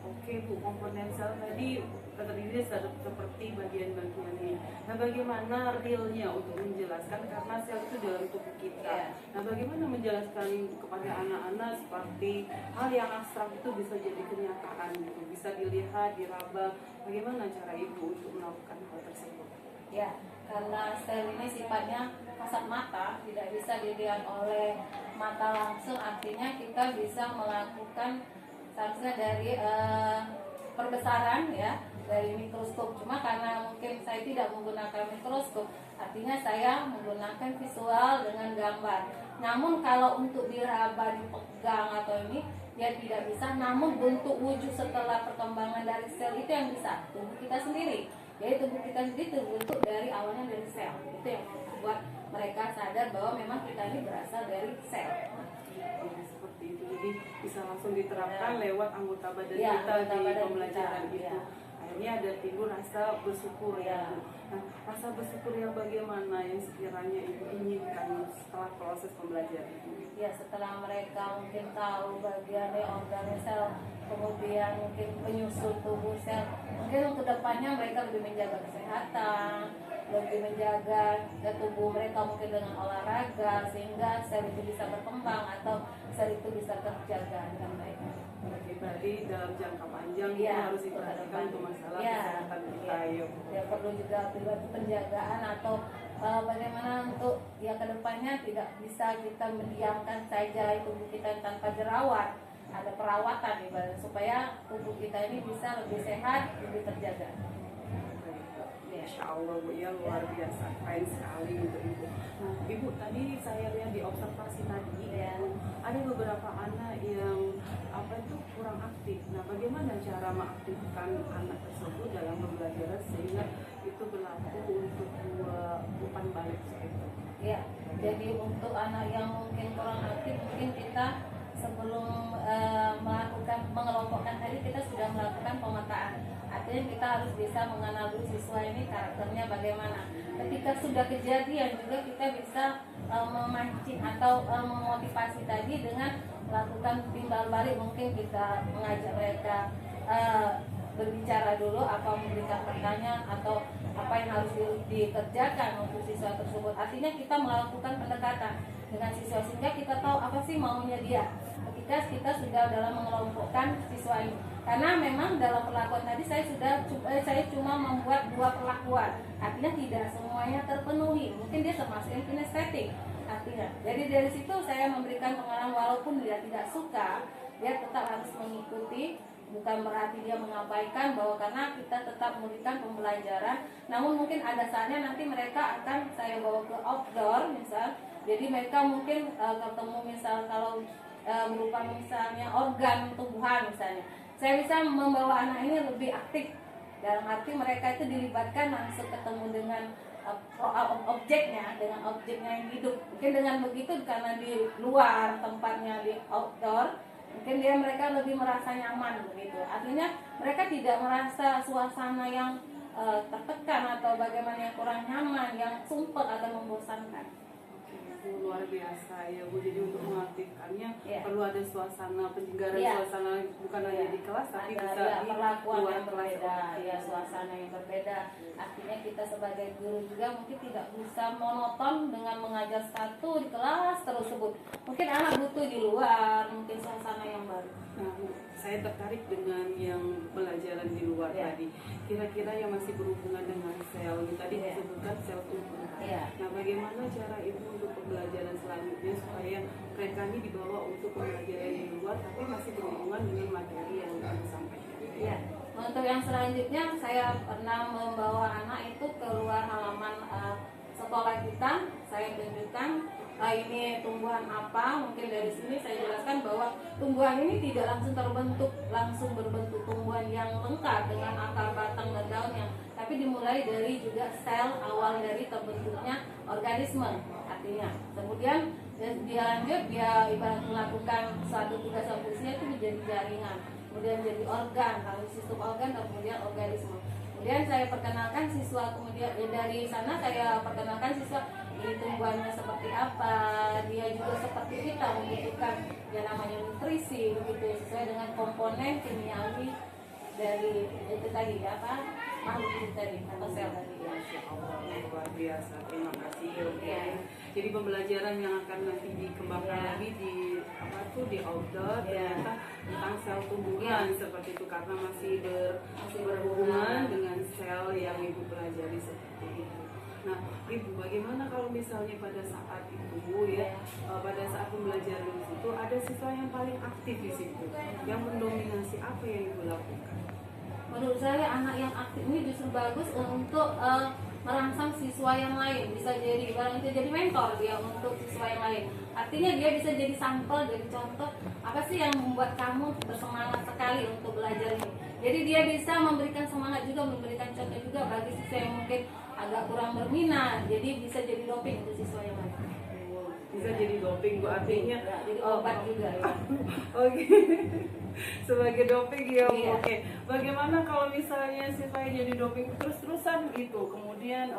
Oke Bu, komponen sel tadi terdiri seperti bagian-bagian ini. Nah, bagaimana realnya untuk menjelaskan karena sel itu dalam tubuh kita. Nah, bagaimana menjelaskan kepada anak-anak seperti hal yang abstrak itu bisa jadi kenyataan gitu, bisa dilihat, diraba. Bagaimana cara Ibu untuk melakukan hal tersebut? Ya, karena sel ini sifatnya kasat mata, tidak bisa dilihat oleh mata langsung, artinya kita bisa melakukan seharusnya dari perbesaran ya dari mikroskop. Cuma karena mungkin saya tidak menggunakan mikroskop, artinya saya menggunakan visual dengan gambar. Namun kalau untuk diraba, dipegang atau ini ya tidak bisa. Namun bentuk wujud setelah perkembangan dari sel itu yang bisa tubuh kita sendiri. Jadi tubuh kita sendiri terbentuk dari awalnya dari sel. Itu yang membuat mereka sadar bahwa memang kita ini berasal dari sel. Seperti itu, jadi bisa langsung diterapkan lewat anggota badan Ya, kita anggota di badan pembelajaran kita, itu. ya. Akhirnya ada timbul rasa bersyukur ya. Nah, rasa bersyukur yang bagaimana yang sekiranya Ibu inginkan setelah proses pembelajaran ini? Ya, setelah mereka mungkin tahu bagian organ sel, kemudian mungkin penyusun tubuh sel, mungkin untuk depannya mereka lebih menjaga kesehatan, lebih menjaga tubuh mereka mungkin dengan olahraga sehingga sel itu bisa berkembang atau sel itu bisa terjaga dengan baik. Oke, berarti dalam jangka panjang Ya, itu harus diperhatikan untuk masalah kesehatan kita. Ya, perlu juga perilaku penjagaan atau bagaimana untuk ya kedepannya tidak bisa kita mendiamkan saja tubuh kita tanpa jerawat. Ada perawatan supaya tubuh kita ini bisa lebih sehat, lebih terjaga. Masya Allah Bu, ya luar biasa, keren sekali untuk Ibu. Nah Ibu, tadi saya lihat di observasi tadi ada beberapa anak yang kurang aktif. Nah bagaimana cara mengaktifkan anak tersebut dalam pembelajaran sehingga itu berlaku untuk umpan balik itu? Ya, jadi untuk anak yang mungkin kurang aktif, mungkin kita sebelum melakukan mengelompokkan tadi kita sudah melakukan pemetaan. Artinya kita harus bisa mengenal dulu siswa ini karakternya bagaimana. Ketika sudah kejadian juga kita bisa memancing atau memotivasi tadi dengan melakukan timbal balik. Mungkin kita mengajak mereka berbicara dulu, apa memberikan pertanyaan atau apa yang harus dikerjakan untuk siswa tersebut. Artinya kita melakukan pendekatan dengan siswa sehingga kita tahu apa sih maunya dia ketika kita sudah dalam mengelompokkan siswa ini. Karena memang dalam perlakuan tadi saya cuma membuat 2 perlakuan, artinya tidak semuanya terpenuhi. Mungkin dia termasuk yang kinestetik artinya. Jadi dari situ saya memberikan pengarahan walaupun dia tidak suka, dia tetap harus mengikuti bukan berarti dia mengabaikan, bahwa karena kita tetap memberikan pembelajaran. Namun mungkin ada saatnya nanti mereka akan saya bawa ke outdoor misal, jadi mereka mungkin ketemu misal kalau berupa misalnya organ tubuhan misalnya, saya bisa membawa anak ini lebih aktif, dalam arti mereka itu dilibatkan langsung ketemu dengan objeknya, dengan objeknya yang hidup. Mungkin dengan begitu, karena di luar tempatnya di outdoor, mungkin mereka lebih merasa nyaman begitu. Artinya mereka tidak merasa suasana yang tertekan atau bagaimana yang kurang nyaman, yang sumpek atau membosankan. Bu, luar biasa ya Bu. Jadi untuk mengaktifkannya perlu ada suasana penyegaran, suasana bukan hanya di kelas tapi bisa di perlakuan luar yang kelas. berbeda, ya suasana yang berbeda. Artinya kita sebagai guru juga mungkin tidak bisa monoton dengan mengajar satu di kelas tersebut. Mungkin anak butuh di luar, mungkin suasana yang baru. Nah, Bu, saya tertarik dengan yang pelajaran di luar tadi. Kira-kira yang masih berhubungan dengan sel, tadi disebutkan sel tubuh. Nah, bagaimana cara Ibu untuk pembelajaran selanjutnya supaya mereka ini dibawa untuk pembelajaran di luar tapi masih berhubungan dengan materi yang Ibu sampaikan? Ya, untuk yang selanjutnya saya pernah membawa anak itu keluar halaman sekolah kita. Saya tunjukkan ini tumbuhan apa. Mungkin dari sini saya jelaskan bahwa tumbuhan ini tidak langsung berbentuk tumbuhan yang lengkap dengan akar, batang, dan daunnya, tapi dimulai dari juga sel awal dari terbentuknya organisme. Artinya kemudian dia lanjut, dia ibarat melakukan suatu tugas atau fungsinya itu menjadi jaringan, kemudian jadi organ, lalu sistem organ, dan kemudian organisme. Kemudian saya perkenalkan siswa, kemudian dari sana saya perkenalkan siswa ini tumbuhannya seperti apa, dia juga seperti kita membutuhkan yang namanya nutrisi begitu, sesuai dengan komponen kimiawi dari itu tadi makhluk itu tadi atau sel tadi. Luar biasa, terima kasih. Jadi pembelajaran yang akan nanti dikembangkan lagi di di outdoor ternyata tentang sel tumbuhan seperti itu, karena masih berhubungan dengan sel yang Ibu pelajari seperti itu. Nah, Ibu, bagaimana kalau misalnya pada saat itu pada saat pembelajaran di situ ada siswa yang paling aktif di situ, yang mendominasi, apa yang Ibu lakukan? Menurut saya anak yang aktif ini justru bagus untuk merangsang siswa yang lain, bisa jadi jadi mentor dia untuk siswa yang lain. Artinya dia bisa jadi sampel, jadi contoh apa sih yang membuat kamu bersemangat sekali untuk belajar ini. Jadi dia bisa memberikan semangat juga, memberikan contoh juga bagi siswa yang mungkin agak kurang berminat. Jadi bisa jadi doping untuk siswa yang lain. Bisa jadi doping, Bu, artinya jadi obat juga ya. Oke. Sebagai doping ya. Oke. Bagaimana kalau misalnya siswanya jadi doping terus-terusan gitu, kemudian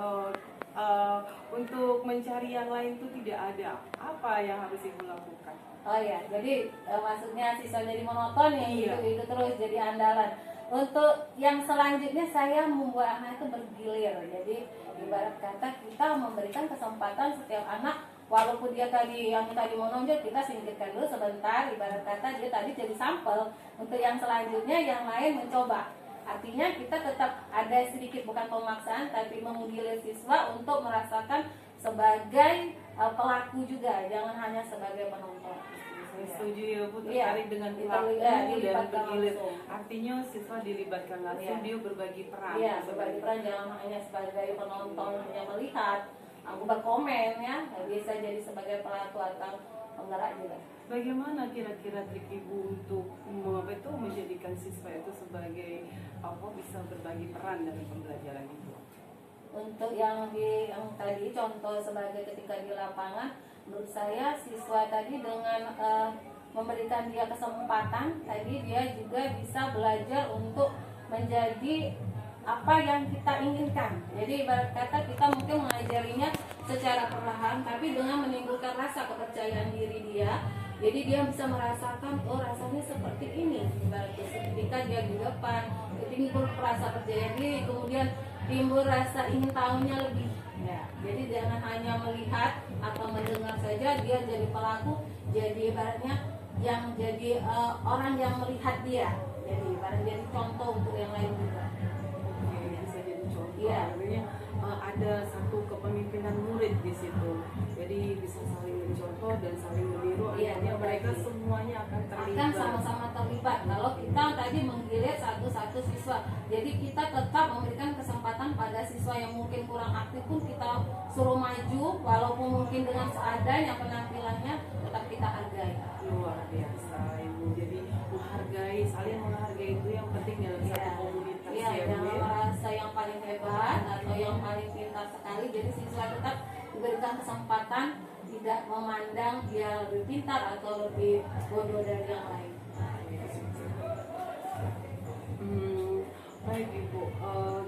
untuk mencari yang lain itu tidak ada, apa yang harus Ibu lakukan? Oh ya, jadi maksudnya siswa jadi monoton ya, itu terus jadi andalan. Untuk yang selanjutnya saya membuat anak itu bergilir. Jadi ibarat kata kita memberikan kesempatan setiap anak, walaupun dia tadi yang tadi mau nonjol, kita singkirkan dulu sebentar, ibarat kata dia tadi jadi sampel. Untuk yang selanjutnya yang lain mencoba. Artinya kita tetap ada sedikit, bukan pemaksaan, tapi menggilir siswa untuk merasakan sebagai pelaku juga, jangan hanya sebagai penonton. Saya setuju ya, Bu, tertarik dengan pelaku dan bergilir. Artinya siswa dilibatkan langsung, dia berbagi peran. Iya, berbagi peran, jangan hanya sebagai penonton yang melihat, aku berkomen ya, bisa jadi sebagai pelaku atau penggerak juga. Bagaimana kira-kira trik Ibu untuk menjadikan siswa itu sebagai bisa berbagi peran dalam pembelajaran itu? Untuk yang tadi contoh sebagai ketika di lapangan, menurut saya siswa tadi dengan memberikan dia kesempatan, tadi dia juga bisa belajar untuk menjadi apa yang kita inginkan. Jadi ibarat kata kita mungkin mengajarinya secara perlahan, tapi dengan menimbulkan rasa kepercayaan diri dia. Jadi dia bisa merasakan, oh rasanya seperti ini. Ibaratnya ketika dia di depan, timbul rasa percaya diri, kemudian timbul rasa ingin tahunya lebih. Ya, jadi jangan hanya melihat atau mendengar saja, dia jadi pelaku, jadi ibaratnya yang jadi orang yang melihat dia. Jadi ibaratnya jadi contoh untuk yang lain juga. Bisa jadi contoh. Artinya ada satu kepemimpinan murid di situ. Jadi bisa saling mencontoh dan saling meniru. Iya, Akhirnya mereka berbagi. semuanya akan terlibat. Akan sama-sama terlibat. Kalau kita tadi menggilir satu-satu siswa, jadi kita tetap memberikan kesempatan pada siswa yang mungkin kurang aktif pun kita suruh maju, walaupun mungkin dengan seadanya penampilannya, tetap kita hargai. Luar biasa Ibu. Jadi menghargai, saling menghargai itu yang penting dalam satu komunitas Iya, ya Bu jangan ya. merasa yang paling hebat atau yang paling pintar sekali. Jadi siswa tetap diberikan kesempatan, tidak memandang dia lebih pintar atau lebih bodoh dari yang lain. Baik Ibu,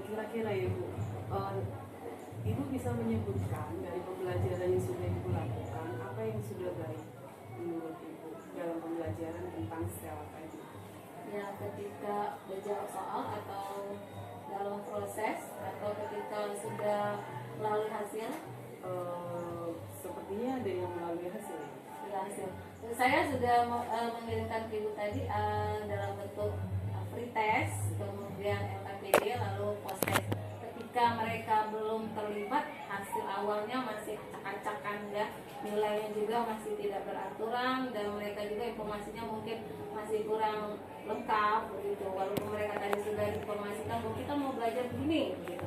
kira-kira Ibu, Ibu bisa menyebutkan dari pembelajaran yang sudah Ibu lakukan, apa yang sudah baik menurut Ibu dalam pembelajaran tentang sel tadi? Ya, ketika belajar soal atau dalam proses atau ketika sudah melalui hasil. Sepertinya ada yang melalui hasil. Ya, hasil. Saya sudah mengirimkan ke Ibu tadi dalam bentuk free test, kemudian LKPD, lalu post test. Ketika mereka belum terlibat, hasil awalnya masih acak-acakan ya, nilainya juga masih tidak beraturan dan mereka juga informasinya mungkin masih kurang lengkap begitu. Walaupun mereka tadi sudah informasikan bahwa kita mau belajar begini gitu.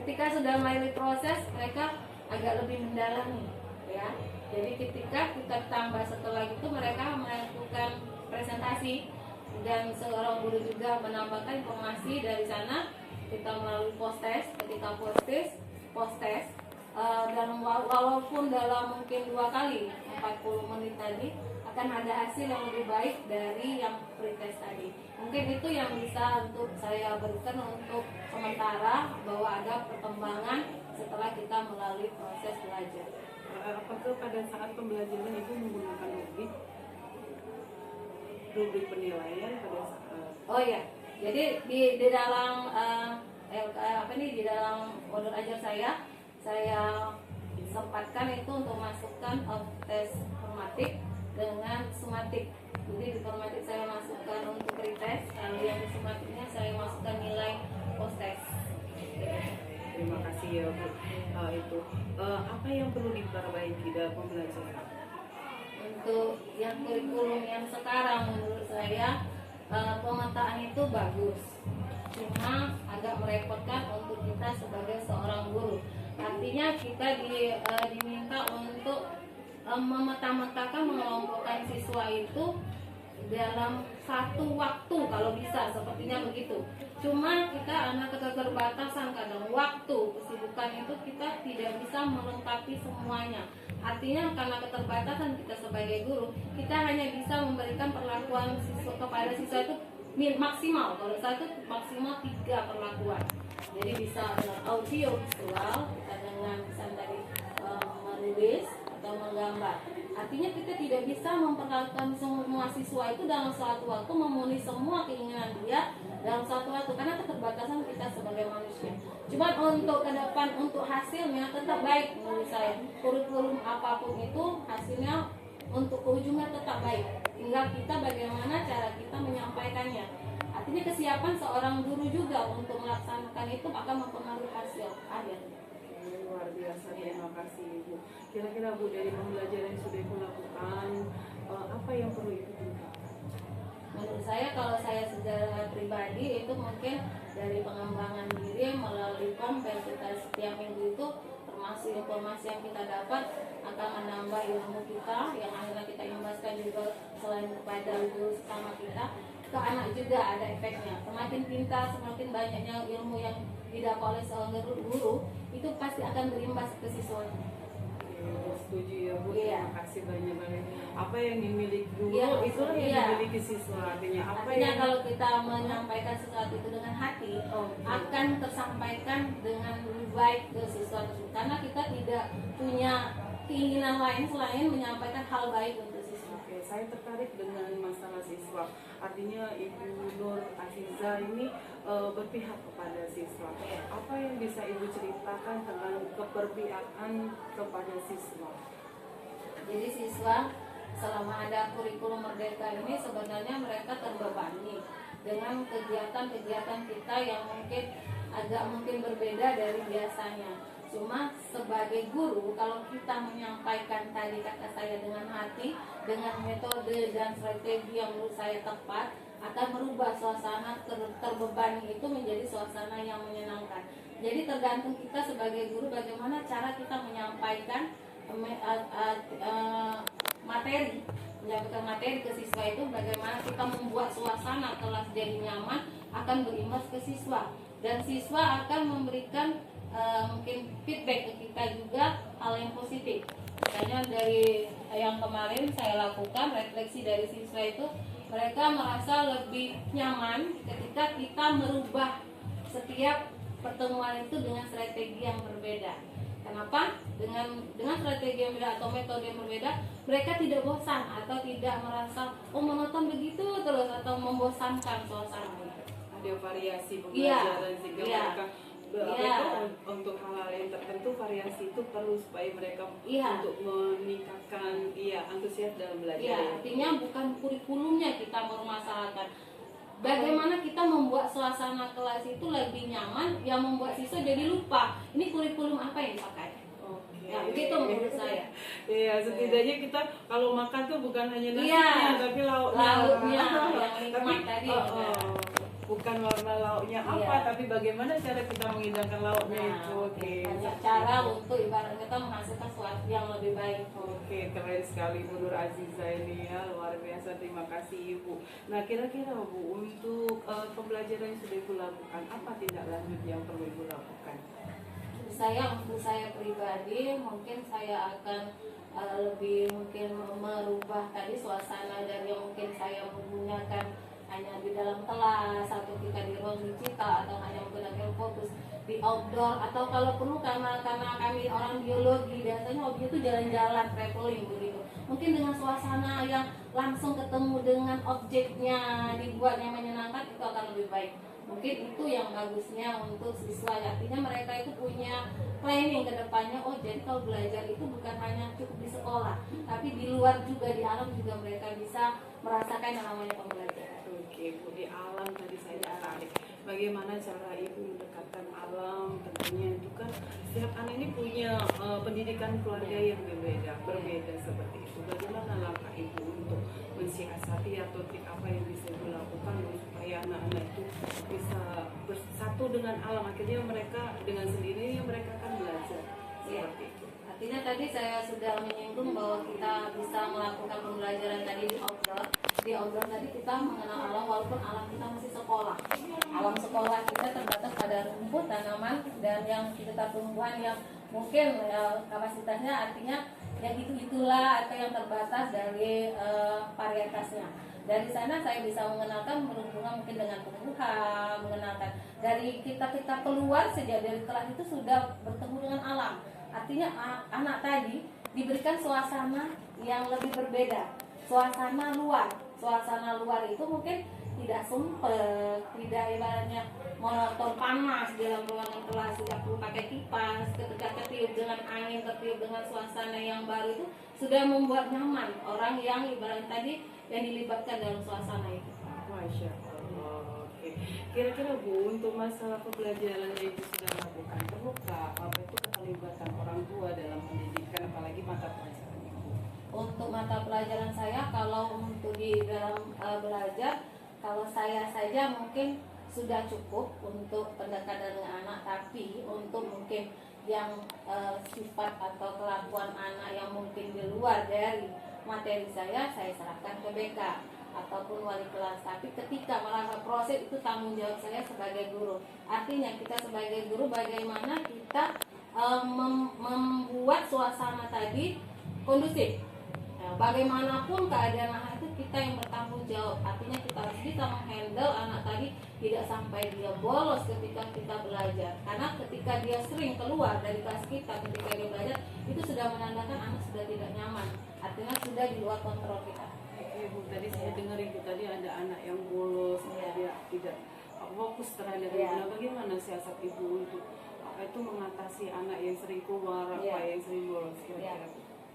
Ketika sudah melalui proses, mereka agak lebih mendalami ya. Jadi ketika kita tambah setelah itu mereka melakukan presentasi dan seorang guru juga menambahkan informasi dari sana. Kita melalui post test, ketika post test dalam walaupun dalam mungkin 2 kali 40 menit tadi akan ada hasil yang lebih baik dari yang pretest tadi. Mungkin itu yang bisa untuk saya berikan untuk sementara bahwa ada perkembangan setelah kita melalui proses belajar. Apakah pada saat pembelajaran Ibu menggunakan rubrik penilaian pada saat? Oh iya, jadi di dalam di dalam order ajar saya sempatkan itu untuk masukkan tes formatik dengan sumatik. Jadi di formatik saya masukkan untuk pretest, lalu yang di sumatiknya saya masukkan nilai post test. Terima kasih ya Bu. Itu apa yang perlu diperbaiki dalam pembelajaran? Untuk yang kurikulum yang sekarang menurut saya pemetaan itu bagus, cuma agak merepotkan untuk kita sebagai seorang guru. Artinya kita diminta untuk memeta-metakan, mengelompokkan siswa itu dalam satu waktu kalau bisa, sepertinya begitu. Cuma kita anak keterbatasan kadang waktu, kesibukan itu kita tidak bisa melengkapi semuanya. Artinya karena keterbatasan kita sebagai guru, kita hanya bisa memberikan perlakuan siswa kepada siswa itu maksimal. Kalau saya itu maksimal 3 perlakuan. Jadi bisa dengan audio visual, kita dengan misalnya tadi menulis atau menggambar. Artinya kita tidak bisa memperlakukan semua siswa itu dalam suatu waktu memenuhi semua keinginan dia dalam suatu waktu karena keterbatasan kita sebagai manusia. Cuma untuk ke depan untuk hasilnya tetap baik menurut saya. Kurikulum apapun itu hasilnya untuk ujungnya tetap baik. Tinggal kita bagaimana cara kita menyampaikannya. Artinya kesiapan seorang guru juga untuk melaksanakan itu akan mempengaruhi hasil akhir. Luar biasa, terima kasih Ibu. Kira-kira Bu dari pembelajaran yang sudah Ibu lakukan, apa yang perlu Ibu tingkatkan? Menurut saya kalau saya secara pribadi itu mungkin dari pengembangan diri melalui kompel kita setiap minggu itu termasuk informasi yang kita dapat akan menambah ilmu kita yang akhirnya kita imbaskan juga selain kepada guru utama kita ke anak juga ada efeknya. Semakin pintar, semakin banyaknya ilmu yang didapat oleh seorang guru itu pasti akan berimbas ke siswanya. Setuju ya Bu, Iya. terima kasih banyak-banyak. Apa yang dimiliki guru, Iya, itulah yang iya. dimiliki siswa. Artinya Kalau kita menyampaikan sesuatu itu dengan hati akan tersampaikan dengan lebih baik ke siswa tersebut karena kita tidak punya keinginan lain selain menyampaikan hal baik untuk siswa. Oke, saya tertarik dengan masalah siswa. Artinya Ibu Nur Aziza ini berpihak kepada siswa. Apa yang bisa Ibu ceritakan tentang keberpihakan kepada siswa? Jadi siswa selama ada kurikulum merdeka ini sebenarnya mereka terbebani dengan kegiatan-kegiatan kita yang mungkin agak berbeda dari biasanya. Cuma sebagai guru, kalau kita menyampaikan tadi kata saya dengan hati, dengan metode dan strategi yang menurut saya tepat, akan merubah suasana terbebani itu menjadi suasana yang menyenangkan. Jadi tergantung kita sebagai guru bagaimana cara kita menyampaikan materi, menyampaikan materi ke siswa itu, bagaimana kita membuat suasana kelas jadi nyaman, akan berimbas ke siswa, dan siswa akan memberikan mungkin feedback ke kita juga hal yang positif. Misalnya dari yang kemarin saya lakukan refleksi dari siswa itu, mereka merasa lebih nyaman ketika kita merubah setiap pertemuan itu dengan strategi yang berbeda. Kenapa? Dengan strategi yang berbeda atau metode yang berbeda, mereka tidak bosan atau tidak merasa monoton begitu terus atau membosankan suasana. Ada variasi Iya, pembelajaran sehingga iya. mereka untuk hal-hal yang tertentu variasi itu perlu supaya mereka Iya. untuk meningkatkan antusias dalam belajar. Ya, artinya bukan kurikulumnya kita bermasalahkan. Bagaimana kita membuat suasana kelas itu lebih nyaman, yang membuat siswa jadi lupa ini kurikulum apa yang dipakai. Oke. Ya, begitu menurut saya. Iya, setidaknya kita kalau makan tuh bukan hanya nasinya, Iya. tapi lauknya. Lauknya yang Tapi, nikmat tadi. bukan warna lauknya apa, Iya. tapi bagaimana cara kita menghidangkan lauknya itu. Oke. Banyak cara untuk ibarat kita menghasilkan sesuatu yang lebih baik. Oke, keren sekali Bu Nur Aziza ini ya, luar biasa. Terima kasih Ibu. Nah, kira-kira Bu, untuk pembelajaran yang sudah Ibu lakukan, apa tindak lanjut yang perlu Ibu lakukan? Untuk saya pribadi mungkin saya akan lebih mungkin merubah tadi suasana dari yang mungkin saya menggunakan hanya di dalam kelas atau kita di ruang digital atau hanya menggunakan fokus di outdoor, atau kalau perlu karena kami orang biologi biasanya hobi itu jalan-jalan traveling begitu, mungkin dengan suasana yang langsung ketemu dengan objeknya dibuatnya menyenangkan, itu akan lebih baik. Mungkin itu yang bagusnya untuk siswa, artinya mereka itu punya planning ke depannya. Oh, jadi kalau belajar itu bukan hanya cukup di sekolah, tapi di luar juga, di alam juga mereka bisa merasakan yang namanya pembelajaran. Oke Bu, di alam tadi saya tertarik. Bagaimana cara Ibu mendekatkan alam? Tentunya itu kan setiap anak ini punya pendidikan keluarga yang berbeda seperti itu. Bagaimana langkah Ibu untuk mensiasati atau trik apa yang bisa Ibu lakukan supaya anak-anak itu bisa bersatu dengan alam? Akhirnya mereka dengan sendirinya mereka akan belajar seperti itu. Artinya tadi saya sudah menyinggung bahwa kita bisa melakukan pembelajaran tadi di outdoor. Di outdoor tadi kita mengenal alam, walaupun alam kita masih sekolah. Alam sekolah kita terbatas pada rumput, tanaman, dan yang sekitar tumbuhan yang mungkin kapasitasnya artinya yang itulah atau yang terbatas dari varietasnya. Dari sana saya bisa mengenalkan berhubungan mungkin dengan tumbuhan, mengenalkan dari kita keluar sejak dari kelas itu sudah bertemu dengan alam. Artinya anak tadi diberikan suasana yang lebih berbeda, suasana luar itu mungkin tidak sempet, tidak ibaratnya monoton panas dalam ruangan kelas, tidak perlu pakai kipas, ketika ketiup dengan angin, ketiup dengan suasana yang baru itu sudah membuat nyaman orang yang ibarat tadi yang dilibatkan dalam suasana itu. Masya Allah. Oke. Kira-kira Bu, untuk masalah pembelajaran yang Ibu sudah lakukan, perlukah apa itu keterlibatan orang tua dalam pendidikan, apalagi mata pelajaran Ibu? Untuk mata pelajaran saya, kalau untuk di dalam belajar, kalau saya saja mungkin sudah cukup untuk pendekatan dengan anak, tapi untuk mungkin yang sifat atau kelakuan anak yang mungkin di luar dari materi saya serahkan ke BK ataupun wali kelas. Tapi ketika merasa proses itu tanggung jawab saya sebagai guru. Artinya kita sebagai guru bagaimana kita membuat suasana tadi kondusif. Bagaimanapun keadaan anak itu kita yang bertanggung jawab. Artinya kita harus bisa menghandle anak tadi tidak sampai dia bolos ketika kita belajar. Karena ketika dia sering keluar dari kelas kita ketika dia belajar, itu sudah menandakan anak sudah tidak nyaman. Artinya sudah di luar kontrol kita. Oke Bu, tadi saya dengar Ibu tadi ada anak yang bolos, dia tidak fokus terhadap Ibu. Nah, bagaimana siasat Ibu untuk itu mengatasi anak yang sering keluar, yang sering bolos kira-kira?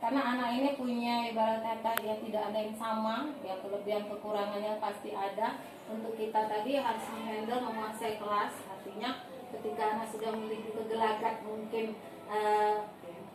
Karena anak ini punya ibarat kata yang tidak ada yang sama, ya kelebihan kekurangannya pasti ada. Untuk kita tadi harus menguasai kelas, artinya ketika anak sudah memiliki kegelagat mungkin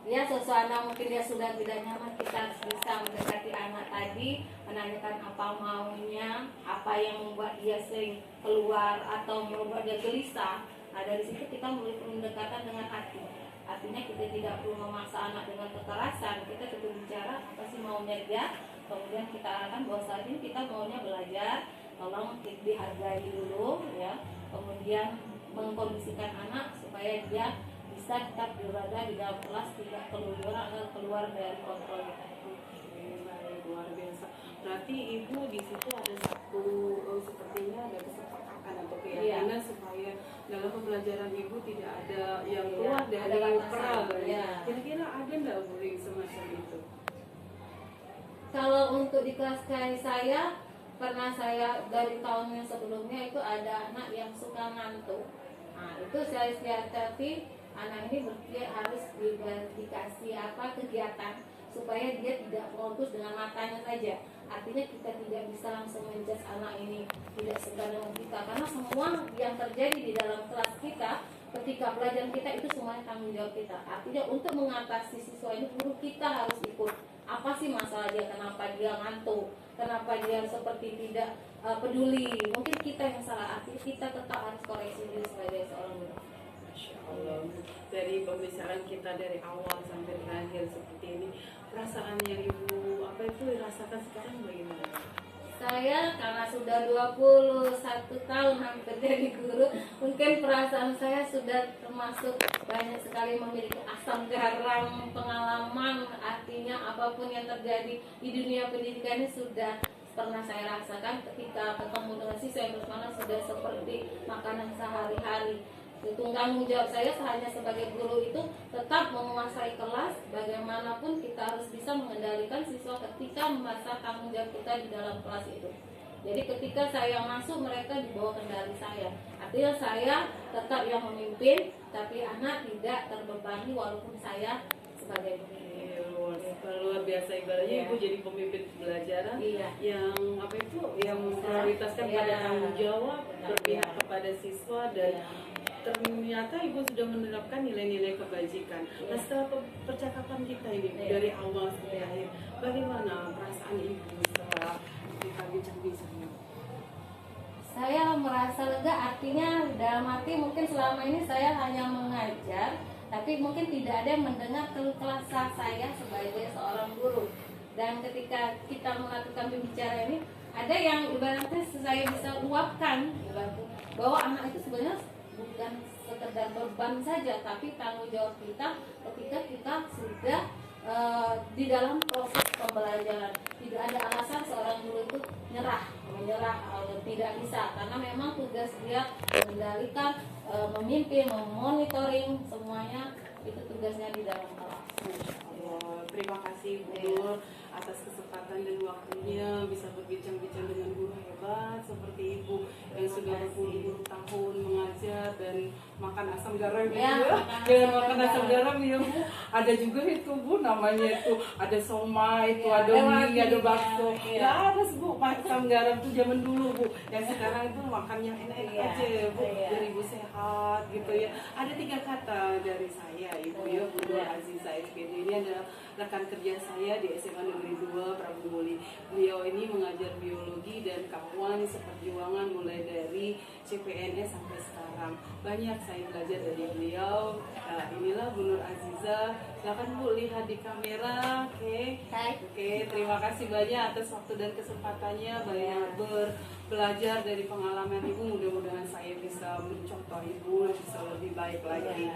ya suasana mungkin dia sudah tidak nyaman, kita harus bisa mendekati anak tadi, menanyakan apa maunya, apa yang membuat dia sering keluar atau membuat dia gelisah. Nah, dari situ kita mulai pendekatan dengan hati. Artinya kita tidak perlu memaksa anak dengan kekerasan, kita cukup bicara apa sih maunya dia, kemudian kita arahkan bahwa saat ini kita maunya belajar, tolong dihargai dulu ya, kemudian mengkondisikan anak supaya dia bisa tetap berada di dalam kelas, tidak keluar dari kontrol kita. Baik, luar biasa. Berarti ibu di situ ada satu sepertinya ada kesepakatan atau keyakinan supaya dalam pembelajaran ibu tidak ada yang keluar dari peral. Kira-kira ada nggak Bu yang semacam itu? Kalau untuk di kelas saya pernah saya dari tahun yang sebelumnya itu ada anak yang suka ngantuk. Nah, itu saya siasati anak ini dia harus dikasih kegiatan supaya dia tidak fokus dengan matanya saja. Artinya kita tidak bisa langsung menjudge anak ini tidak suka dengan kita, karena semua yang terjadi di dalam kelas kita ketika pelajaran kita itu semuanya tanggung jawab kita. Artinya untuk mengatasi siswa ini guru kita harus ikut. Apa sih masalah dia, kenapa dia ngantuk, kenapa dia seperti tidak peduli, mungkin kita yang salah. Artinya kita tetap harus koreksi diri sebagai seorang guru. Allah, dari pembicaraan kita dari awal sampai terakhir seperti ini, perasaan yang ibu rasakan sekarang bagaimana? Saya karena sudah 21 tahun hampir jadi guru, mungkin perasaan saya sudah termasuk banyak sekali memiliki asam garam pengalaman. Artinya apapun yang terjadi di dunia pendidikan ini sudah pernah saya rasakan. Ketika ketemu dengan siswa yang bersemangat sudah seperti makanan sehari-hari. Tanggung jawab saya hanya sebagai guru itu tetap menguasai kelas. Bagaimanapun kita harus bisa mengendalikan siswa ketika masa tanggung jawab kita di dalam kelas itu. Jadi ketika saya masuk, mereka di bawah kendali saya. Artinya saya tetap yang memimpin, tapi anak tidak terbebani walaupun saya sebagai guru. Luar biasa, ibaratnya ibu jadi pemimpin pembelajaran yang yang memprioritaskan pada tanggung jawab, berpihak kepada siswa, dan ternyata ibu sudah menerapkan nilai-nilai kebajikan. Nah, setelah percakapan kita ini dari awal sampai akhir, bagaimana perasaan ibu setelah kita bincang-bincang? Saya merasa lega, artinya dalam arti mungkin selama ini saya hanya mengajar, tapi mungkin tidak ada yang mendengar keluh kesah saya sebagai seorang guru. Dan ketika kita melakukan pembicaraan ini, ada yang ibaratnya saya bisa luapkan bahwa anak itu sebenarnya bukan sekedar beban saja, tapi tanggung jawab kita ketika kita sudah di dalam proses pembelajaran. Tidak ada alasan seorang guru itu menyerah atau tidak bisa, karena memang tugas dia mengendalikan, memimpin, memonitoring semuanya, itu tugasnya di dalam kelas. Terima kasih Bu atas kesempatan dan waktunya bisa berbincang-bincang dengan guru hebat seperti Ibu yang sudah berpuluh-puluh tahun mengajar dan makan asam garam makan asam garam ya Bu. Ada juga itu Bu, namanya itu ada somai, itu ada mie, ada bakso. Ya ada Bu, asam garam itu zaman dulu Bu. Yang sekarang itu makan yang enak-enak aja ya Bu, biar Ibu sehat gitu ya. Ada 3 kata dari saya Ibu ya, Bu Nur Aziza SPD. Ini adalah rekan kerja saya di SMA Negeri 2 Prabu Muli. Beliau ini mengajar biologi dan kawan seperjuangan mulai dari CPNS sampai sekarang. Banyak saya belajar dari beliau. Nah, inilah Bu Nur Aziza. Silakan Bu lihat di kamera. Oke, terima kasih banyak atas waktu dan kesempatannya. Banyak belajar dari pengalaman Ibu. Mudah-mudahan saya bisa mencontoh Ibu bisa lebih baik lagi.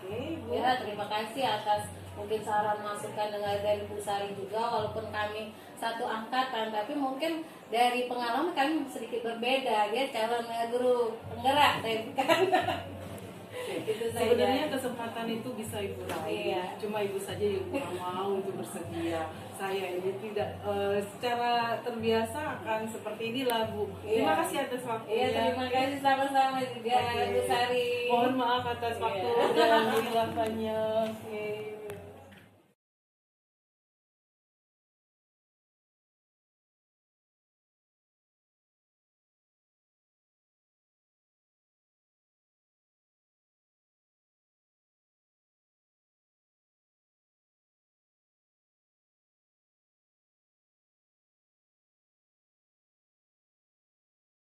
Oke, Bu. Ya, terima kasih atas mungkin saran masukan dari Bu Sari juga, walaupun kami satu angkatan, tapi mungkin dari pengalaman kami sedikit berbeda. Dia calon guru penggerak, tapi kan itu saja. Sebenarnya kesempatan itu bisa Ibu raih, cuma Ibu saja yang kurang mau untuk bersedia. Saya ini tidak secara terbiasa akan seperti inilah Bu. Terima kasih atas waktunya. Terima kasih sama-sama juga Bu Sari. Mohon maaf atas waktu dan kehilafannya.